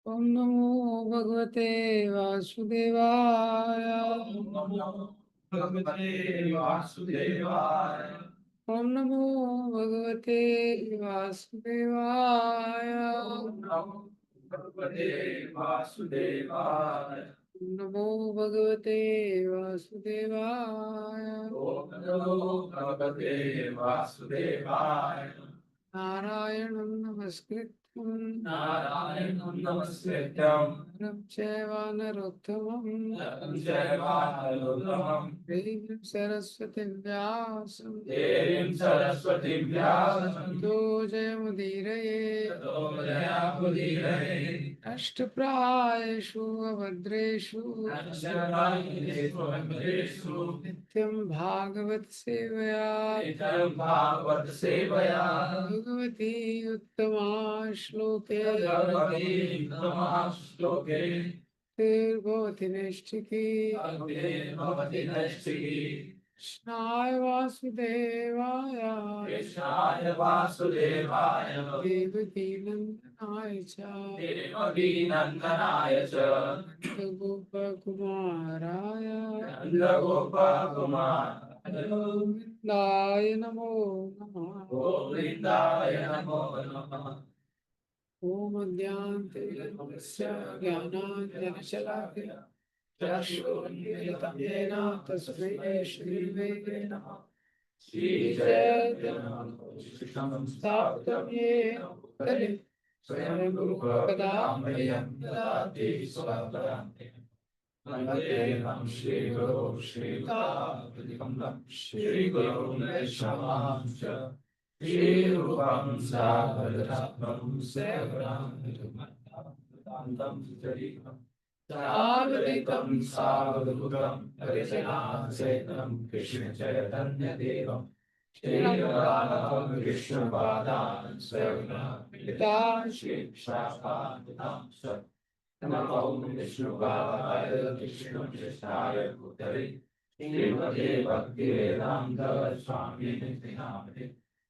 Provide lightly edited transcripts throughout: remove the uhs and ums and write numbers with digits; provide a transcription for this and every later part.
ओम नमो भगवते वासुदेवाय। ओम नमो भगवते वासुदेवाय। ओम नमो भगवते वासुदेवाय। ओम नमो भगवते वासुदेवाय। ओम नमो भगवते वासुदेवाय। ओम नमो भगवते वासुदेवाय। नारायणं नमस्कृत्यं नारायणं नमस्कृत्यं नरं चैव नरोत्तमं नरं चैव नरोत्तमं देवीं सरस्वतीं व्यासं देवीं सरस्वतीं व्यासं ततो जयमुदीरये। ततो जयामुदीरये। अष्टप्रायेषु अभद्रेषु नश्यतायेषु अमरेषु नित्यं भागवत सेवया नित्यं भागवत सेवया भगवती उत्तमा श्लोके भगवती उत्तमश्लोके भवति नैष्ठिकी। भगवती नैष्ठिकी। कृष्णाय वासुदेवाय कृष्णाय वासुदेवाय देवकी नन्दनाय च देवकी नन्दनाय च गोपकुमाराय नन्दगोपकुमाराय गोविन्दाय नमो नमः। गोविन्दाय नमो नमः। ॐ अज्ञानतिमिरस्य ज्ञानाञ्जनशलाकया चक्षुरुन्मीलितं येन तस्मै श्रीगुरवे नमः। श्रीचैतन्यं स्थापितं येन भूतले स्वयं रूपकदामह्यं ददाति स्वपदान्ते। वन्देऽहं श्रीगुरो श्रीयुतापतिकमलं श्रीगुरुं वैष्णवांश्च श्रीरूपं साग्रजातं सेवनां चरितं सागरितं सावधूतं परिजनासहितं कृष्णचैतन्यदेवं श्रीराधां कृष्णपादान् सेवनामिता श्रीशाखान्वितां च नमो विष्णुपादाय कृष्णकृष्णाय भूतले श्रीमते भक्तिवेदान्त स्वामिने नामने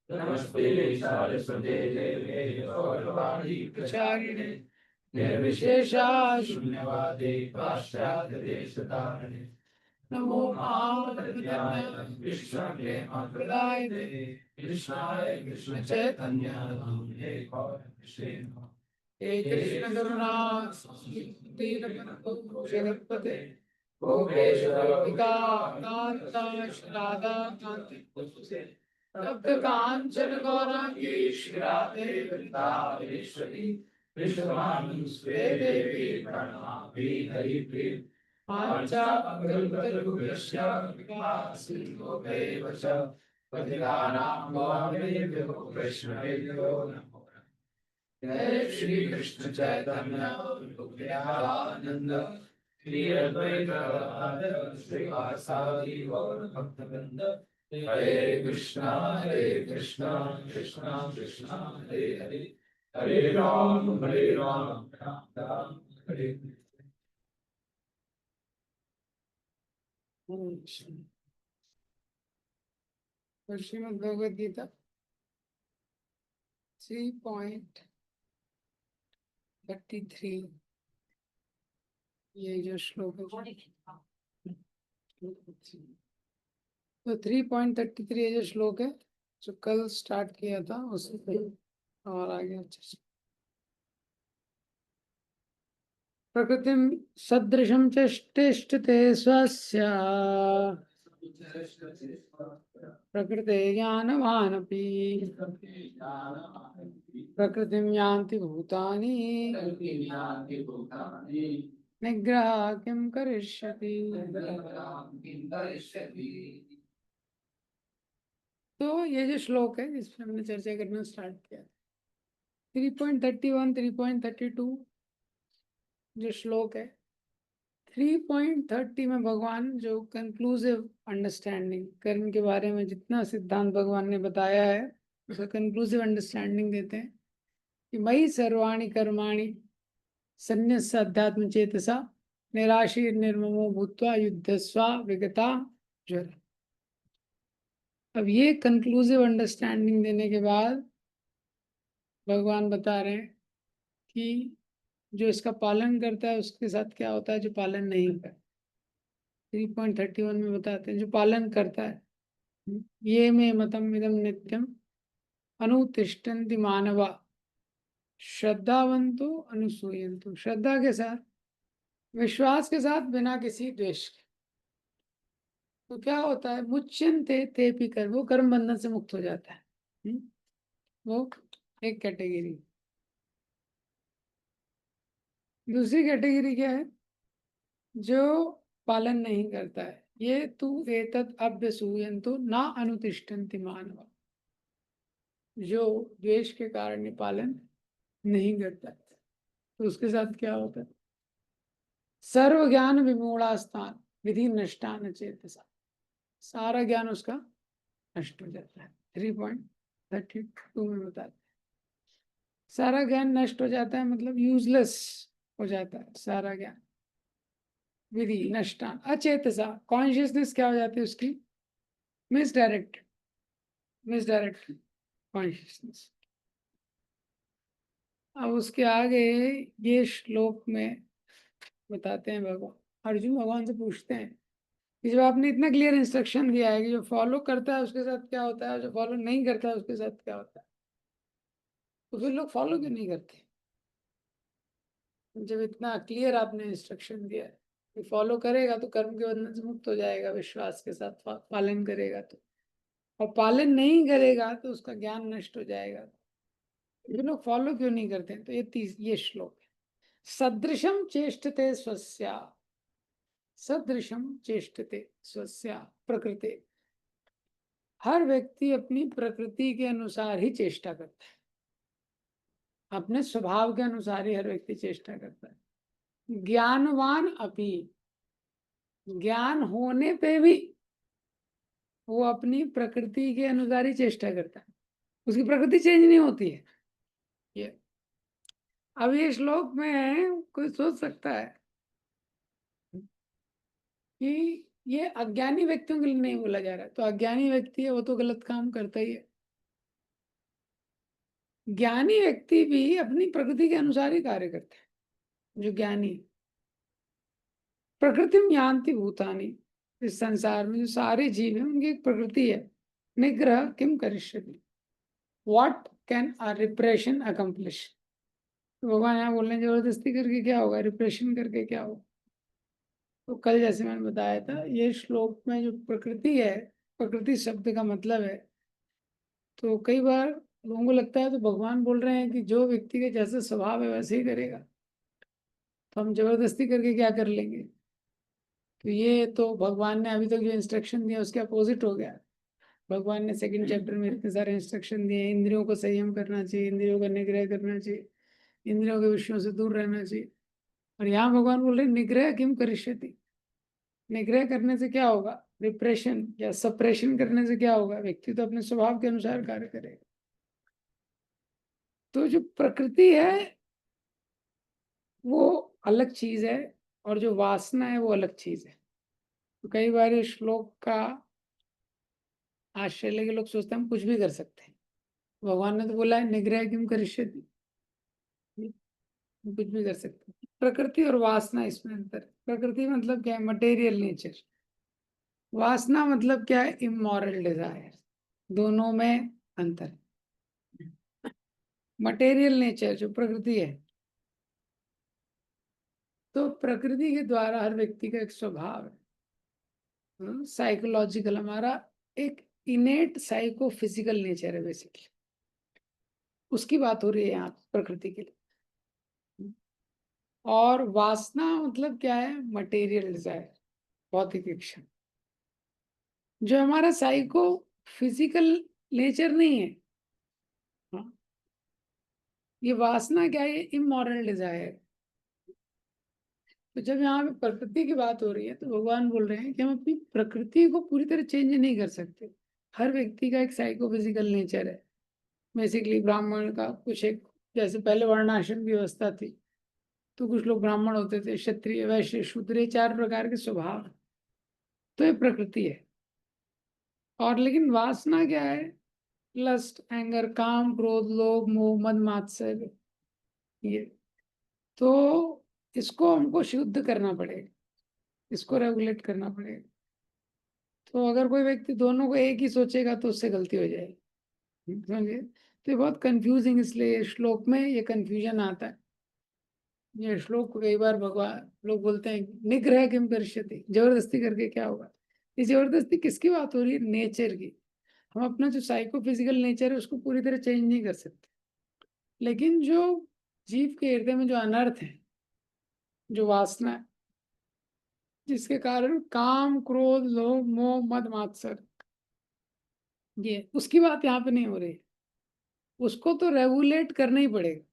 नमस्ते सारस्वते देवे गौरवाणी प्रचारिणे निर्विशेषा शून्यवादे पाश्चात्य देशतारिणे नमो महावदन्याय कृष्णप्रेमप्रदायिने कृष्णाय कृष्ण चैतन्य नामने गौरवश्री नमः। हे कृष्ण करुणा दीनबन्धो जगत्पते गोपेश्वरिका कान्ता राधा कान्ति तप्त कांचन गौरांगी श्रीराधे वृंदावनेश्वरी विश्वमानुस्वे देवी प्रणमामि हरिप्रिय पाञ्चाकल्पतरुभ्यश्च कृपा सिन्धुभ्येव च पतितानां पावनेभ्यो वैष्णवेभ्यो नमो नमः। जय श्री कृष्ण चैतन्य प्रभु नित्यानंद श्री अद्वैत गदाधर श्रीवासादि गौर भक्तवृंद हरे कृष्णा कृष्णा कृष्णा हरे हरे हरे राम राम राम हरे हरे। श्रीमद् भगवद गीता 3.33 ये जो श्लोक है तो 3.33 ये जो श्लोक है जो कल स्टार्ट किया था उससे और आगे अच्छे से प्रकृतिम सदृशं चेष्टिष्टते स्वस्य प्रकृते ज्ञानवानपि प्रकृतिं यान्ति भूतानि निग्रह किं करिष्यति। तो ये जो श्लोक है जिस पर हमने चर्चा करना स्टार्ट किया 3.31 3.32 जो श्लोक है 3.30 में भगवान जो कंक्लूसिव अंडरस्टैंडिंग कर्म के बारे में जितना सिद्धांत भगवान ने बताया है उसे कंक्लूसिव अंडरस्टैंडिंग देते हैं कि मयि सर्वाणि कर्माणि सन्न्यस्य अध्यात्म चेतसा निराशीर निर्ममो भूत्वा युद्धस्वा विगता ज्वर। अब ये कंक्लूसिव अंडरस्टैंडिंग देने के बाद भगवान बता रहे हैं कि जो इसका पालन करता है उसके साथ क्या होता है जो पालन नहीं करता। 3.31 में बताते हैं जो पालन करता है, ये में मतम इदम नित्यम अनुतिष्ठन्ति मानवा श्रद्धावंतो अनुसूयंतो, श्रद्धा के साथ, विश्वास के साथ, बिना किसी द्वेष के। तो क्या होता है, मुच्यन्ते ते पी कर, वो कर्म बंधन से मुक्त हो जाता है। वो एक कैटेगरी। दूसरी कैटेगरी क्या है, जो पालन नहीं करता है, ये तू एतत् अभ्यसूयन्तु ना अनुतिष्ठन्ति मानवा, जो द्वेष के कारण ये पालन नहीं करता है। तो उसके साथ क्या होता है, सर्व ज्ञान विमूढ़ास्थान विधि नष्टान चेतसा, सारा ज्ञान उसका नष्ट हो जाता है। 3.32 में बताते हैं सारा ज्ञान नष्ट हो जाता है, मतलब यूजलेस हो जाता है सारा ज्ञान। विधि नष्टान अचेतसा, कॉन्शियसनेस क्या हो जाती है उसकी, मिसडायरेक्टेड, मिसडायरेक्टेड कॉन्शियसनेस। अब उसके आगे ये श्लोक में बताते हैं भगवान, अर्जुन भगवान से पूछते हैं कि जब आपने इतना क्लियर इंस्ट्रक्शन दिया है कि जो फॉलो करता है उसके साथ क्या होता है, जो फॉलो नहीं करता है उसके साथ क्या होता है, तो फिर लोग फॉलो क्यों नहीं करते। जब इतना क्लियर आपने इंस्ट्रक्शन दिया है कि फॉलो करेगा तो कर्म के बंधन से मुक्त हो जाएगा, विश्वास के साथ पालन करेगा तो, और पालन नहीं करेगा तो उसका ज्ञान नष्ट हो जाएगा। ये लोग फॉलो क्यों नहीं करते। तो ये श्लोक है, सदृशम चेष्टते स्वस्या, सदृशम चेष्टते स्वस्या प्रकृति, हर व्यक्ति अपनी प्रकृति के अनुसार ही चेष्टा करता है, अपने स्वभाव के अनुसार ही हर व्यक्ति चेष्टा करता है। ज्ञानवान अपि, ज्ञान होने पे भी वो अपनी प्रकृति के अनुसार ही चेष्टा करता है, उसकी प्रकृति चेंज नहीं होती है। ये अब ये श्लोक में कोई सोच सकता है कि ये अज्ञानी व्यक्तियों के लिए नहीं बोला जा रहा है, तो अज्ञानी व्यक्ति है वो तो गलत काम करता ही है। ज्ञानी व्यक्ति भी अपनी प्रकृति के अनुसार ही कार्य करता है। जो ज्ञानी, प्रकृति में यान्ति भूतानि, इस संसार में जो सारे जीव हैं उनकी एक प्रकृति है। निग्रह किम करिष्यति, what can a repression accomplish. भगवान यहाँ बोल रहे हैं जबरदस्ती करके क्या होगा, रिप्रेशन करके क्या होगा। तो कल जैसे मैंने बताया था, ये श्लोक में जो प्रकृति है, प्रकृति शब्द का मतलब है, तो कई बार लोगों को लगता है तो भगवान बोल रहे हैं कि जो व्यक्ति का जैसा स्वभाव है वैसे ही करेगा, तो हम जबरदस्ती करके क्या कर लेंगे। तो ये तो भगवान ने अभी तक जो इंस्ट्रक्शन दिया उसके अपोजिट हो गया। भगवान ने सेकंड चैप्टर में इतने सारे इंस्ट्रक्शन दिए, इंद्रियों को संयम करना चाहिए, इंद्रियों का निग्रह करना चाहिए, इंद्रियों के विषयों से दूर रहना चाहिए। और यहाँ भगवान बोल रहे निग्रह किम करिष्यति, निग्रह करने से क्या होगा, रिप्रेशन या सप्रेशन करने से क्या होगा, व्यक्ति तो अपने स्वभाव के अनुसार कार्य करेगा। तो जो प्रकृति है वो अलग चीज है, और जो वासना है वो अलग चीज है। तो कई बार इस श्लोक का आश्चर्य लेके लोग सोचते हैं हम कुछ भी कर सकते हैं। भगवान ने तो बोला है निग्रह किम करिष्यति, कुछ भी कर सकते हैं। प्रकृति और वासना, इसमें अंतर है। प्रकृति मतलब क्या है, मटेरियल नेचर। वासना मतलब क्या है, इमोरल डिजायर। दोनों में अंतर है। मटेरियल नेचर जो प्रकृति है, तो प्रकृति के द्वारा हर व्यक्ति का एक स्वभाव है, साइकोलॉजिकल, हमारा एक इनेट साइको फिजिकल नेचर है बेसिकली, उसकी बात हो रही है यहाँ प्रकृति के लिए। और वासना मतलब क्या है, मटेरियल डिजायर, भौतिक इच्छा, जो हमारा साइको फिजिकल नेचर नहीं है। हाँ, ये वासना क्या है, इमोरल डिजायर। तो जब यहाँ पे प्रकृति की बात हो रही है तो भगवान बोल रहे हैं कि हम अपनी प्रकृति को पूरी तरह चेंज नहीं कर सकते। हर व्यक्ति का एक साइको फिजिकल नेचर है। बेसिकली ब्राह्मण का कुछ एक, जैसे पहले वर्णाश्रम की व्यवस्था थी, तो कुछ लोग ब्राह्मण होते थे, क्षत्रिय, वैश्य, शूद्र, ये 4 प्रकार के स्वभाव। तो ये प्रकृति है। और लेकिन वासना क्या है, लस्ट, एंगर, काम, क्रोध, लोभ, मोह, मद, मात्सर्य, ये तो इसको हमको शुद्ध करना पड़ेगा, इसको रेगुलेट करना पड़ेगा। तो अगर कोई व्यक्ति दोनों को एक ही सोचेगा तो उससे गलती हो जाएगी, समझे। तो ये बहुत कंफ्यूजिंग, इसलिए श्लोक में ये कंफ्यूजन आता है। ये श्लोक कई बार भगवान लोग बोलते हैं निग्रह किम करिष्यति, जबरदस्ती करके क्या होगा। ये जबरदस्ती किसकी बात हो रही है? नेचर की। हम अपना जो साइको फिजिकल नेचर है उसको पूरी तरह चेंज नहीं कर सकते, लेकिन जो जीव के हृदय में जो अनर्थ है, जो वासना है, जिसके कारण काम क्रोध लोभ मोह मद मात्सर, ये उसकी बात यहाँ पे नहीं हो रही। उसको तो रेगुलेट करना ही पड़ेगा,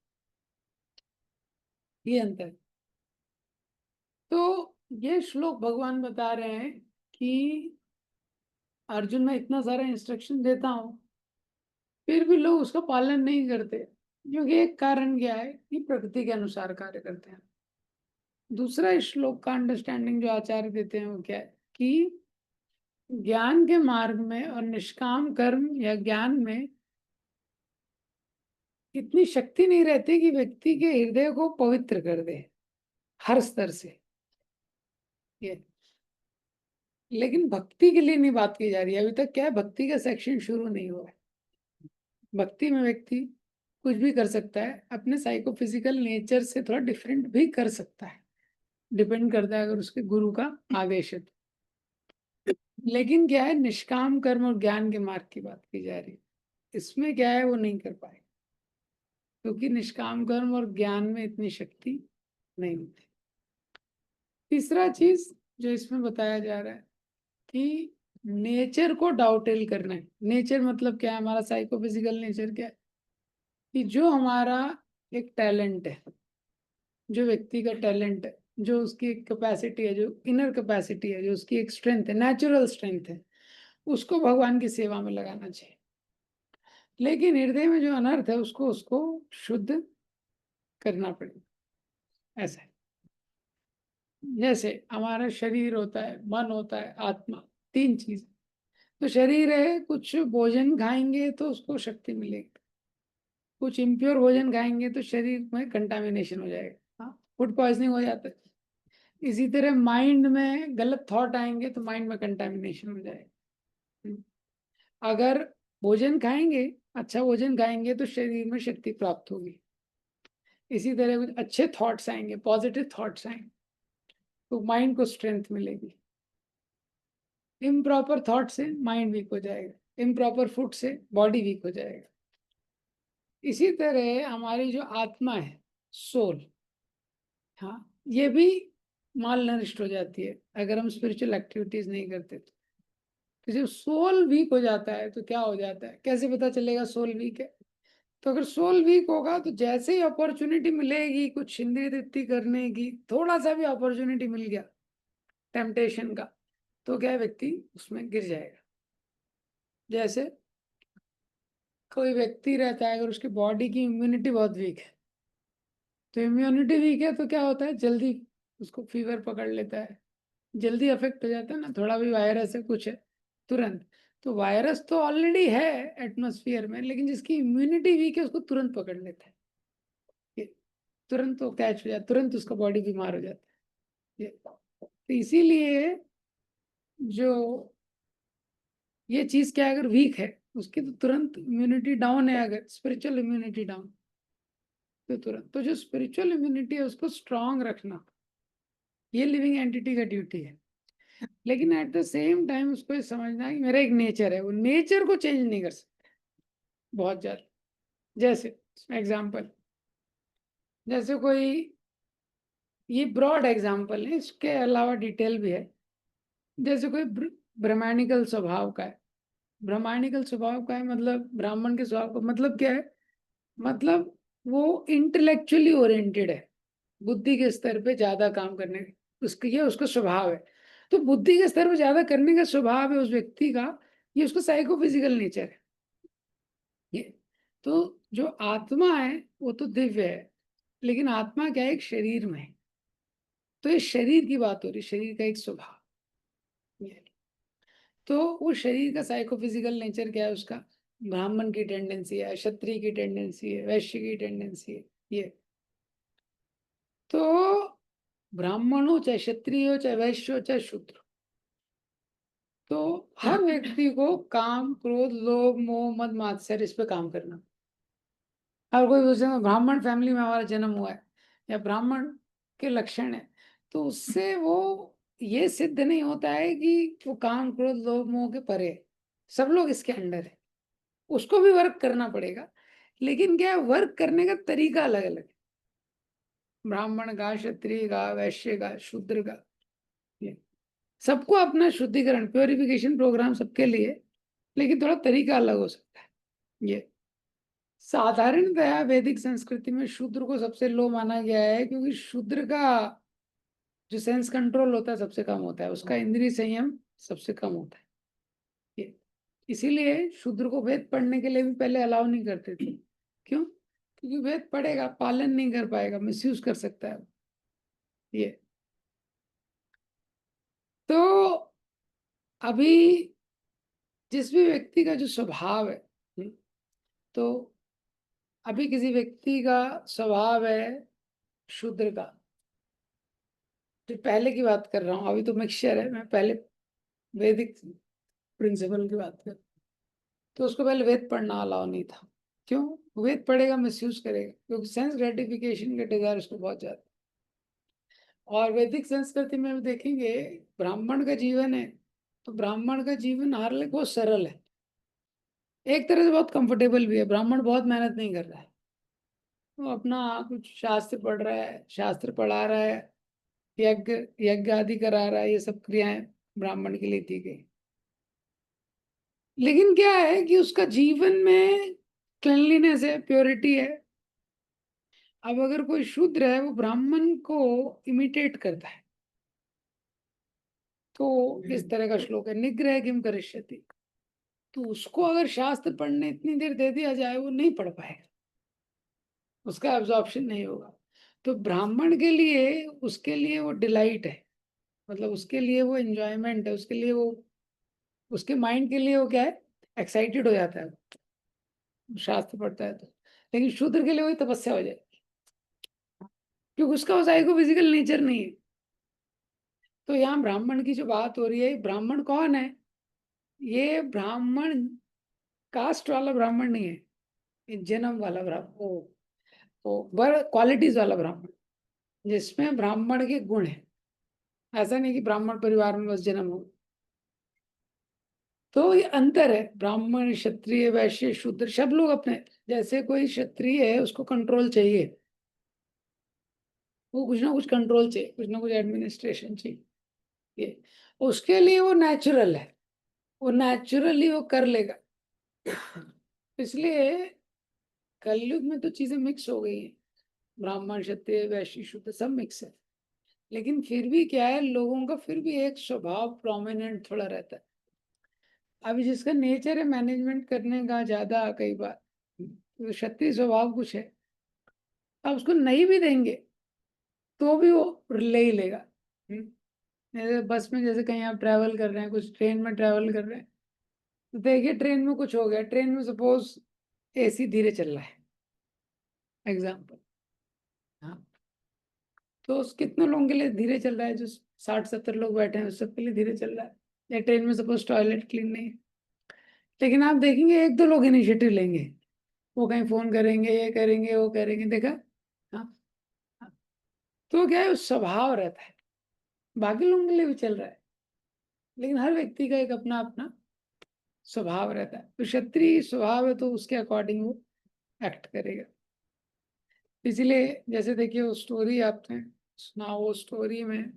ये अंतर है। तो ये श्लोक भगवान बता रहे हैं कि अर्जुन, मैं इतना सारा इंस्ट्रक्शन देता हूँ फिर भी लोग उसका पालन नहीं करते, क्योंकि एक कारण क्या है कि प्रकृति के अनुसार कार्य करते हैं। दूसरा इस श्लोक का अंडरस्टैंडिंग जो आचार्य देते हैं वो क्या है कि ज्ञान के मार्ग में और निष्काम कर्म या ज्ञान में इतनी शक्ति नहीं रहती कि व्यक्ति के हृदय को पवित्र कर दे हर स्तर से, ये। लेकिन भक्ति के लिए नहीं बात की जा रही है। अभी तक क्या है, भक्ति का सेक्शन शुरू नहीं हुआ है। भक्ति में व्यक्ति कुछ भी कर सकता है, अपने साइकोफिजिकल नेचर से थोड़ा डिफरेंट भी कर सकता है, डिपेंड करता है अगर उसके गुरु का आदेश है तो। लेकिन क्या है, निष्काम कर्म और ज्ञान के मार्ग की बात की जा रही है। इसमें क्या है, वो नहीं कर पाए, क्योंकि निष्काम कर्म और ज्ञान में इतनी शक्ति नहीं होती। तीसरा चीज जो इसमें बताया जा रहा है कि नेचर को डाउटेल करना है। नेचर मतलब क्या है, हमारा साइकोफिजिकल नेचर क्या है कि जो हमारा एक टैलेंट है, जो व्यक्ति का टैलेंट है, जो उसकी एक कैपेसिटी है, जो इनर कैपेसिटी है, जो उसकी एक स्ट्रेंथ है, नेचुरल स्ट्रेंथ है, उसको भगवान की सेवा में लगाना चाहिए। लेकिन हृदय में जो अनर्थ है उसको उसको शुद्ध करना पड़ेगा। ऐसा है, जैसे हमारा शरीर होता है, मन होता है, आत्मा, तीन चीज। तो शरीर है, कुछ भोजन खाएंगे तो उसको शक्ति मिलेगी, कुछ इम्प्योर भोजन खाएंगे तो शरीर में कंटामिनेशन हो जाएगा, हाँ, फूड पॉइजनिंग हो जाता है। इसी तरह माइंड में गलत थॉट आएंगे तो माइंड में कंटामिनेशन हो जाएगा। अगर भोजन खाएंगे, अच्छा भोजन खाएंगे तो शरीर में शक्ति प्राप्त होगी। इसी तरह कुछ अच्छे थॉट्स आएंगे, पॉजिटिव थॉट्स आएंगे तो माइंड को स्ट्रेंथ मिलेगी। इम्प्रॉपर थॉट से माइंड वीक हो जाएगा, इम्प्रॉपर फूड से बॉडी वीक हो जाएगा। इसी तरह हमारी जो आत्मा है, सोल, हाँ, ये भी माल नरिष्ट हो जाती है अगर हम स्पिरिचुअल एक्टिविटीज नहीं करते तो जब सोल वीक हो जाता है तो क्या हो जाता है, कैसे पता चलेगा सोल वीक है? तो अगर सोल वीक होगा तो जैसे ही अपॉर्चुनिटी मिलेगी कुछ इंद्रिय तृप्ति करने की, थोड़ा सा भी अपॉर्चुनिटी मिल गया टेम्पटेशन का, तो क्या व्यक्ति उसमें गिर जाएगा। जैसे कोई व्यक्ति रहता है, अगर उसकी बॉडी की इम्यूनिटी बहुत वीक है, तो इम्यूनिटी वीक है तो क्या होता है, जल्दी उसको फीवर पकड़ लेता है, जल्दी अफेक्ट हो जाता है ना, थोड़ा भी वायरस है कुछ है तुरंत। तो वायरस तो ऑलरेडी है एटमॉस्फेयर में, लेकिन जिसकी इम्यूनिटी वीक है उसको तुरंत पकड़ लेता है, ये तुरंत तो कैच हो जाता है, तुरंत उसका बॉडी बीमार हो जाता है, ये। तो इसीलिए जो ये चीज क्या है, अगर वीक है उसकी तो तुरंत इम्यूनिटी डाउन है, अगर स्पिरिचुअल इम्यूनिटी डाउन तो तुरंत, तो जो स्पिरिचुअल इम्यूनिटी है उसको स्ट्रांग रखना, ये लिविंग एंटिटी का ड्यूटी है। लेकिन एट द सेम टाइम उसको ये समझना है कि मेरा एक नेचर है, वो नेचर को चेंज नहीं कर सकते बहुत ज्यादा। जैसे एग्जाम्पल, जैसे कोई, ये ब्रॉड एग्जाम्पल है, इसके अलावा डिटेल भी है। जैसे कोई ब्राह्मणिकल स्वभाव का है, ब्राह्मणिकल स्वभाव का है मतलब ब्राह्मण के स्वभाव का मतलब क्या है, मतलब वो इंटेलेक्चुअली ओरिएंटेड है, बुद्धि के स्तर पे ज्यादा काम करने उसका, ये उसका स्वभाव है। तो बुद्धि के स्तर पे ज्यादा करने का स्वभाव है उस व्यक्ति का, ये उसका साइकोफिजिकल नेचर है, ये। तो जो आत्मा है वो तो दिव्य है, लेकिन आत्मा क्या है, एक शरीर में है। तो ये शरीर की बात हो रही, शरीर का एक स्वभाव, ये। तो वो शरीर का साइकोफिजिकल नेचर क्या है उसका, ब्राह्मण की टेंडेंसी है, क्षत्रिय की टेंडेंसी है, वैश्य की टेंडेंसी है, ये। ब्राह्मण हो चाहे क्षत्रिय हो चाहे वैश्य हो चाहे शूद्र, तो हर व्यक्ति को काम, क्रोध, लोभ, मोह, मद, मात्सर्य इस पे काम करना। और कोई पूछे ब्राह्मण फैमिली में हमारा जन्म हुआ है या ब्राह्मण के लक्षण है, तो उससे वो ये सिद्ध नहीं होता है कि वो काम, क्रोध, लोभ, मोह के परे है। सब लोग इसके अंडर है, उसको भी वर्क करना पड़ेगा, लेकिन क्या है, वर्क करने का तरीका अलग अलग है। ब्राह्मण का, क्षत्रिय का, वैश्य का, शूद्र का, ये सबको अपना शुद्धिकरण, प्योरिफिकेशन प्रोग्राम सबके लिए, लेकिन थोड़ा तरीका अलग हो सकता है। ये साधारणतया वैदिक संस्कृति में शूद्र को सबसे लो माना गया है, क्योंकि शूद्र का जो सेंस कंट्रोल होता है सबसे कम होता है, उसका इंद्रिय संयम सबसे कम होता है। ये इसीलिए शूद्र को वेद पढ़ने के लिए भी पहले अलाउ नहीं करते थे। क्यों? क्योंकि वेद पढ़ेगा, पालन नहीं कर पाएगा, मिसयूज कर सकता है। ये तो अभी जिस भी व्यक्ति का जो स्वभाव है, तो अभी किसी व्यक्ति का स्वभाव है शूद्र का, जो पहले की बात कर रहा हूँ, अभी तो मिक्सचर है, मैं पहले वैदिक प्रिंसिपल की बात कर, तो उसको पहले वेद पढ़ना अलाउ नहीं था। क्यों? वेद पढ़ेगा, मिसयूज करेगा, क्योंकि सेंस ग्रेटिफिकेशन के डिजायर उसको बहुत ज्यादा। और वैदिक संस्कृति में भी देखेंगे, ब्राह्मण का जीवन है, तो ब्राह्मण का जीवन हर लिए बहुत सरल है, एक तरह से बहुत कंफर्टेबल भी है। ब्राह्मण बहुत मेहनत नहीं कर रहा है, वो अपना कुछ शास्त्र पढ़ रहा है, शास्त्र पढ़ा रहा है, यज्ञ यज्ञ आदि करा रहा है, ये सब क्रियाएं ब्राह्मण के लिए दी गई। लेकिन क्या है कि उसका जीवन में क्लीनलीनेस है, प्योरिटी है। अब अगर कोई शूद्र है, वो ब्राह्मण को इमिटेट करता है, तो इस तरह का श्लोक है, निग्रह किम करिष्यति, तो उसको अगर शास्त्र पढ़ने इतनी देर दे दिया जाए, वो नहीं पढ़ पाएगा, उसका एब्जॉर्प्शन नहीं होगा। तो ब्राह्मण के लिए, उसके लिए वो डिलाइट है, मतलब उसके लिए वो एंजॉयमेंट है, उसके लिए वो, उसके माइंड के लिए वो क्या है, एक्साइटेड हो जाता है शास्त्र पढ़ता है तो। लेकिन शूद्र के लिए वही तपस्या हो जाएगी, क्योंकि उसका वो साइको फिजिकल नेचर नहीं है। तो यहाँ ब्राह्मण की जो बात हो रही है, ब्राह्मण कौन है? ये ब्राह्मण कास्ट वाला ब्राह्मण नहीं है, ये जन्म वाला ब्राह्मण, वो बर क्वालिटीज वाला ब्राह्मण, जिसमें ब्राह्मण के गुण है। ऐसा नहीं कि ब्राह्मण परिवार में बस जन्म हो। तो ये अंतर है, ब्राह्मण, क्षत्रिय, वैश्य, शूद्र, सब लोग अपने, जैसे कोई क्षत्रिय है, उसको कंट्रोल चाहिए, वो कुछ ना कुछ कंट्रोल चाहिए, कुछ ना कुछ एडमिनिस्ट्रेशन चाहिए। ये उसके लिए वो नेचुरल है, वो नेचुरली वो कर लेगा। इसलिए कलयुग में तो चीजें मिक्स हो गई हैं, ब्राह्मण, क्षत्रिय, वैश्य, शूद्र सब मिक्स है। लेकिन फिर भी क्या है, लोगों का फिर भी एक स्वभाव प्रोमिनेंट थोड़ा रहता है। अभी जिसका नेचर है मैनेजमेंट करने का ज्यादा, कई बार तो क्षत्रिय स्वभाव कुछ है, अब उसको नहीं भी देंगे तो भी वो ले ही लेगा। जैसे बस में, जैसे कहीं आप ट्रैवल कर रहे हैं, कुछ ट्रेन में ट्रैवल कर रहे हैं, तो देखिए ट्रेन में कुछ हो गया, ट्रेन में सपोज एसी धीरे चल रहा है, एग्जाम्पल, हाँ, तो कितने लोगों के लिए धीरे चल रहा है? जो 60-70 लोग बैठे हैं, उस सबके लिए धीरे चल रहा है। या ट्रेन में सपोज टॉयलेट क्लीन नहीं है, लेकिन आप देखेंगे एक दो लोग इनिशिएटिव लेंगे, वो कहीं फोन करेंगे, ये करेंगे, वो करेंगे, देखा? हाँ, हाँ। तो क्या है, उस स्वभाव रहता है, बाकी लोगों के लिए भी चल रहा है, लेकिन हर व्यक्ति का एक अपना अपना स्वभाव रहता है। तो क्षत्रिय स्वभाव है, तो उसके अकॉर्डिंग वो एक्ट करेगा। इसलिए जैसे देखिए, वो स्टोरी आपने सुना, वो स्टोरी में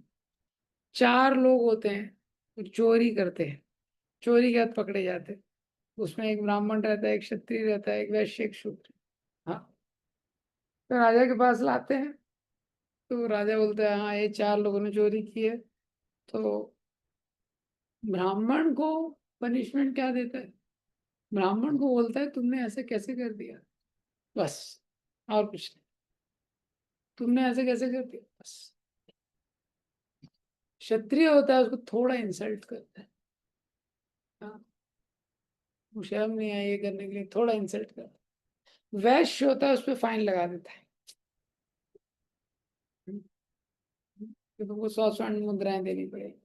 4 लोग होते हैं, वो चोरी करते हैं, चोरी के हाथ पकड़े जाते हैं। उसमें एक ब्राह्मण रहता है, एक क्षत्रिय रहता है, एक वैश्य, एक शूद्र। हाँ, तो राजा के पास लाते हैं, तो राजा बोलता है हाँ, ये 4 लोगों ने चोरी की है। तो ब्राह्मण को पनिशमेंट क्या देता है? ब्राह्मण को बोलता है तुमने ऐसे कैसे कर दिया, बस, और कुछ नहीं, तुमने ऐसे कैसे कर दिया, बस। क्षत्रिय होता है, उसको थोड़ा इंसल्ट करता है, हाँ, वो शर्म नहीं आई ये करने के लिए, थोड़ा इंसल्ट करता है। वैश्य होता है, उस पर फाइन लगा देता है। कि तुमको 100 स्वर्ण मुद्राएं देनी पड़ेगी।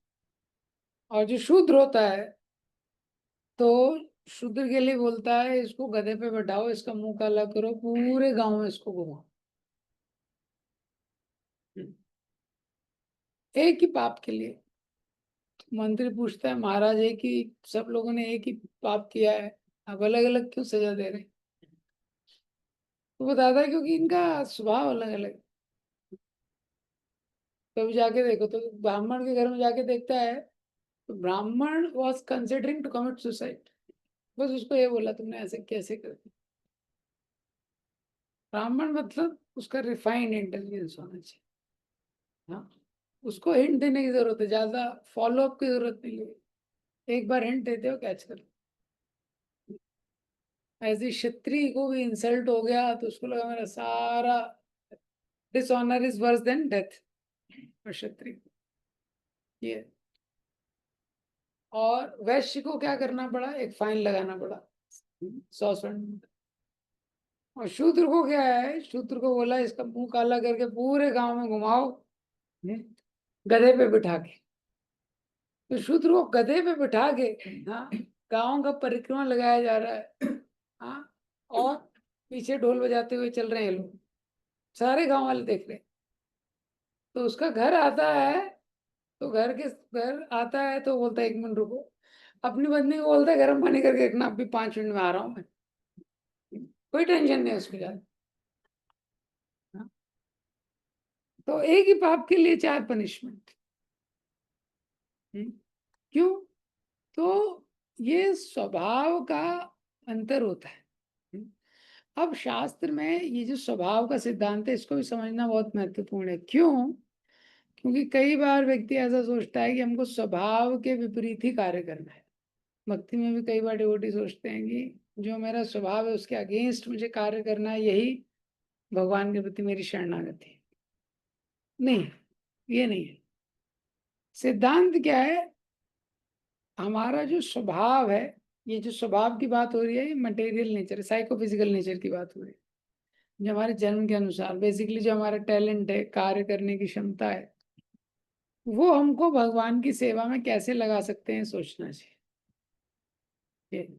और जो शूद्र होता है तो शूद्र के लिए बोलता है इसको गधे पे बैठाओ, इसका मुंह काला करो, पूरे गांव में इसको घुमाओ। एक ही पाप के लिए। मंत्री पूछता है महाराज एक ही, सब लोगों ने एक ही पाप किया है, आप अलग अलग क्यों सजा दे रहे हैं? तो बताता है क्योंकि इनका स्वभाव अलग अलग है। कभी जाके देखो तो ब्राह्मण के घर में जाके देखता है तो Brahmin was considering to commit suicide, बस उसको ये बोला तुमने ऐसे कैसे कर दिया। ब्राह्मण मतलब उसका रिफाइंड इंटेलिजेंस होना चाहिए। हाँ, उसको हिंट देने की जरूरत है, ज्यादा फॉलो अप की जरूरत नहीं है, एक बार हिंट देते हो कैच कर। ऐसे क्षत्रिय को भी इंसल्ट हो गया तो उसको लगा मेरा सारा dishonour is worse than death. और क्षत्रिय ये, और वैश्य को क्या करना पड़ा, एक फाइन लगाना पड़ा 100 स्वर्ण। और शूद्र को क्या है, शूद्र को बोला इसका मुंह काला करके पूरे गांव में घुमाओ गधे पे बिठा के। तो शूद्र को गधे पे बिठा के, हाँ, गांव का परिक्रमा लगाया जा रहा है। हाँ, और पीछे ढोल बजाते हुए चल रहे हैं लोग, सारे गांव वाले देख रहे हैं। तो उसका घर आता है, तो घर आता है तो बोलता है 1 मिनट रुको, अपनी पत्नी को बोलता है गर्म पानी करके रखना, अभी 5 मिनट में आ रहा हूँ मैं। कोई टेंशन नहीं उसको ज्यादा। हाँ? तो एक ही पाप के लिए 4 पनिशमेंट। क्यों? तो ये स्वभाव का अंतर होता है। अब शास्त्र में ये जो स्वभाव का सिद्धांत है इसको भी समझना बहुत महत्वपूर्ण है। क्यों? क्योंकि कई बार व्यक्ति ऐसा सोचता है कि हमको स्वभाव के विपरीत ही कार्य करना है। भक्ति में भी कई बार डिवोटी सोचते हैं कि जो मेरा स्वभाव है उसके अगेंस्ट मुझे कार्य करना है, यही भगवान के प्रति मेरी शरणागति है। नहीं, ये नहीं है। सिद्धांत क्या है, हमारा जो स्वभाव है, ये जो स्वभाव की बात हो रही है ये मटेरियल नेचर, साइकोफिजिकल नेचर की बात हो रही है। जो हमारे जन्म के अनुसार बेसिकली जो हमारा टैलेंट है, कार्य करने की क्षमता है, वो हमको भगवान की सेवा में कैसे लगा सकते हैं सोचना चाहिए।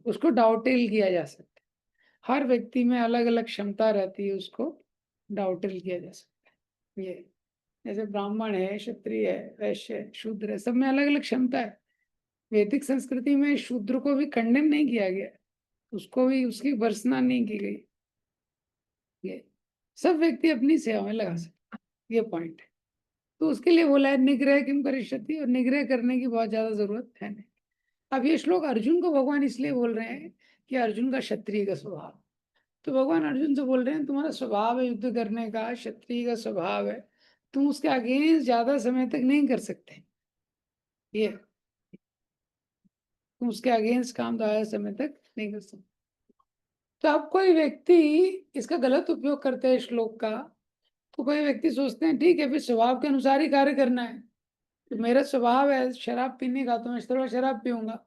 उसको डाउटिल किया जा सकता है। हर व्यक्ति में अलग अलग क्षमता रहती है, उसको डाउटिल किया जा सकता है। ये जैसे ब्राह्मण है, क्षत्रिय है, वैश्य है, शूद्र है, सब में अलग अलग क्षमता है। वैदिक संस्कृति में शूद्र को भी खंडन नहीं किया गया, उसको भी उसकी भर्त्सना नहीं की गई। ये सब व्यक्ति अपनी सेवा में लगा सकते हैं, ये पॉइंट है। तो उसके लिए बोला है निग्रह किम करिष्यति, और निग्रह करने की बहुत ज्यादा जरूरत है नहीं। अब ये श्लोक अर्जुन को भगवान इसलिए बोल रहे हैं कि अर्जुन का क्षत्रिय का स्वभाव, तो भगवान अर्जुन से बोल रहे हैं तुम्हारा स्वभाव है युद्ध करने का, क्षत्रिय का स्वभाव है, तुम उसके अगेंस्ट ज्यादा समय तक नहीं कर सकते। ये तुम उसके अगेंस्ट काम ज्यादा समय तक नहीं कर सकते। तो अब कोई व्यक्ति इसका गलत उपयोग करते हैं श्लोक का, तो कोई व्यक्ति सोचते हैं ठीक है फिर स्वभाव के अनुसार ही कार्य करना है। तो मेरा स्वभाव है शराब पीने का, तो मैं थोड़ा शराब पीऊंगा।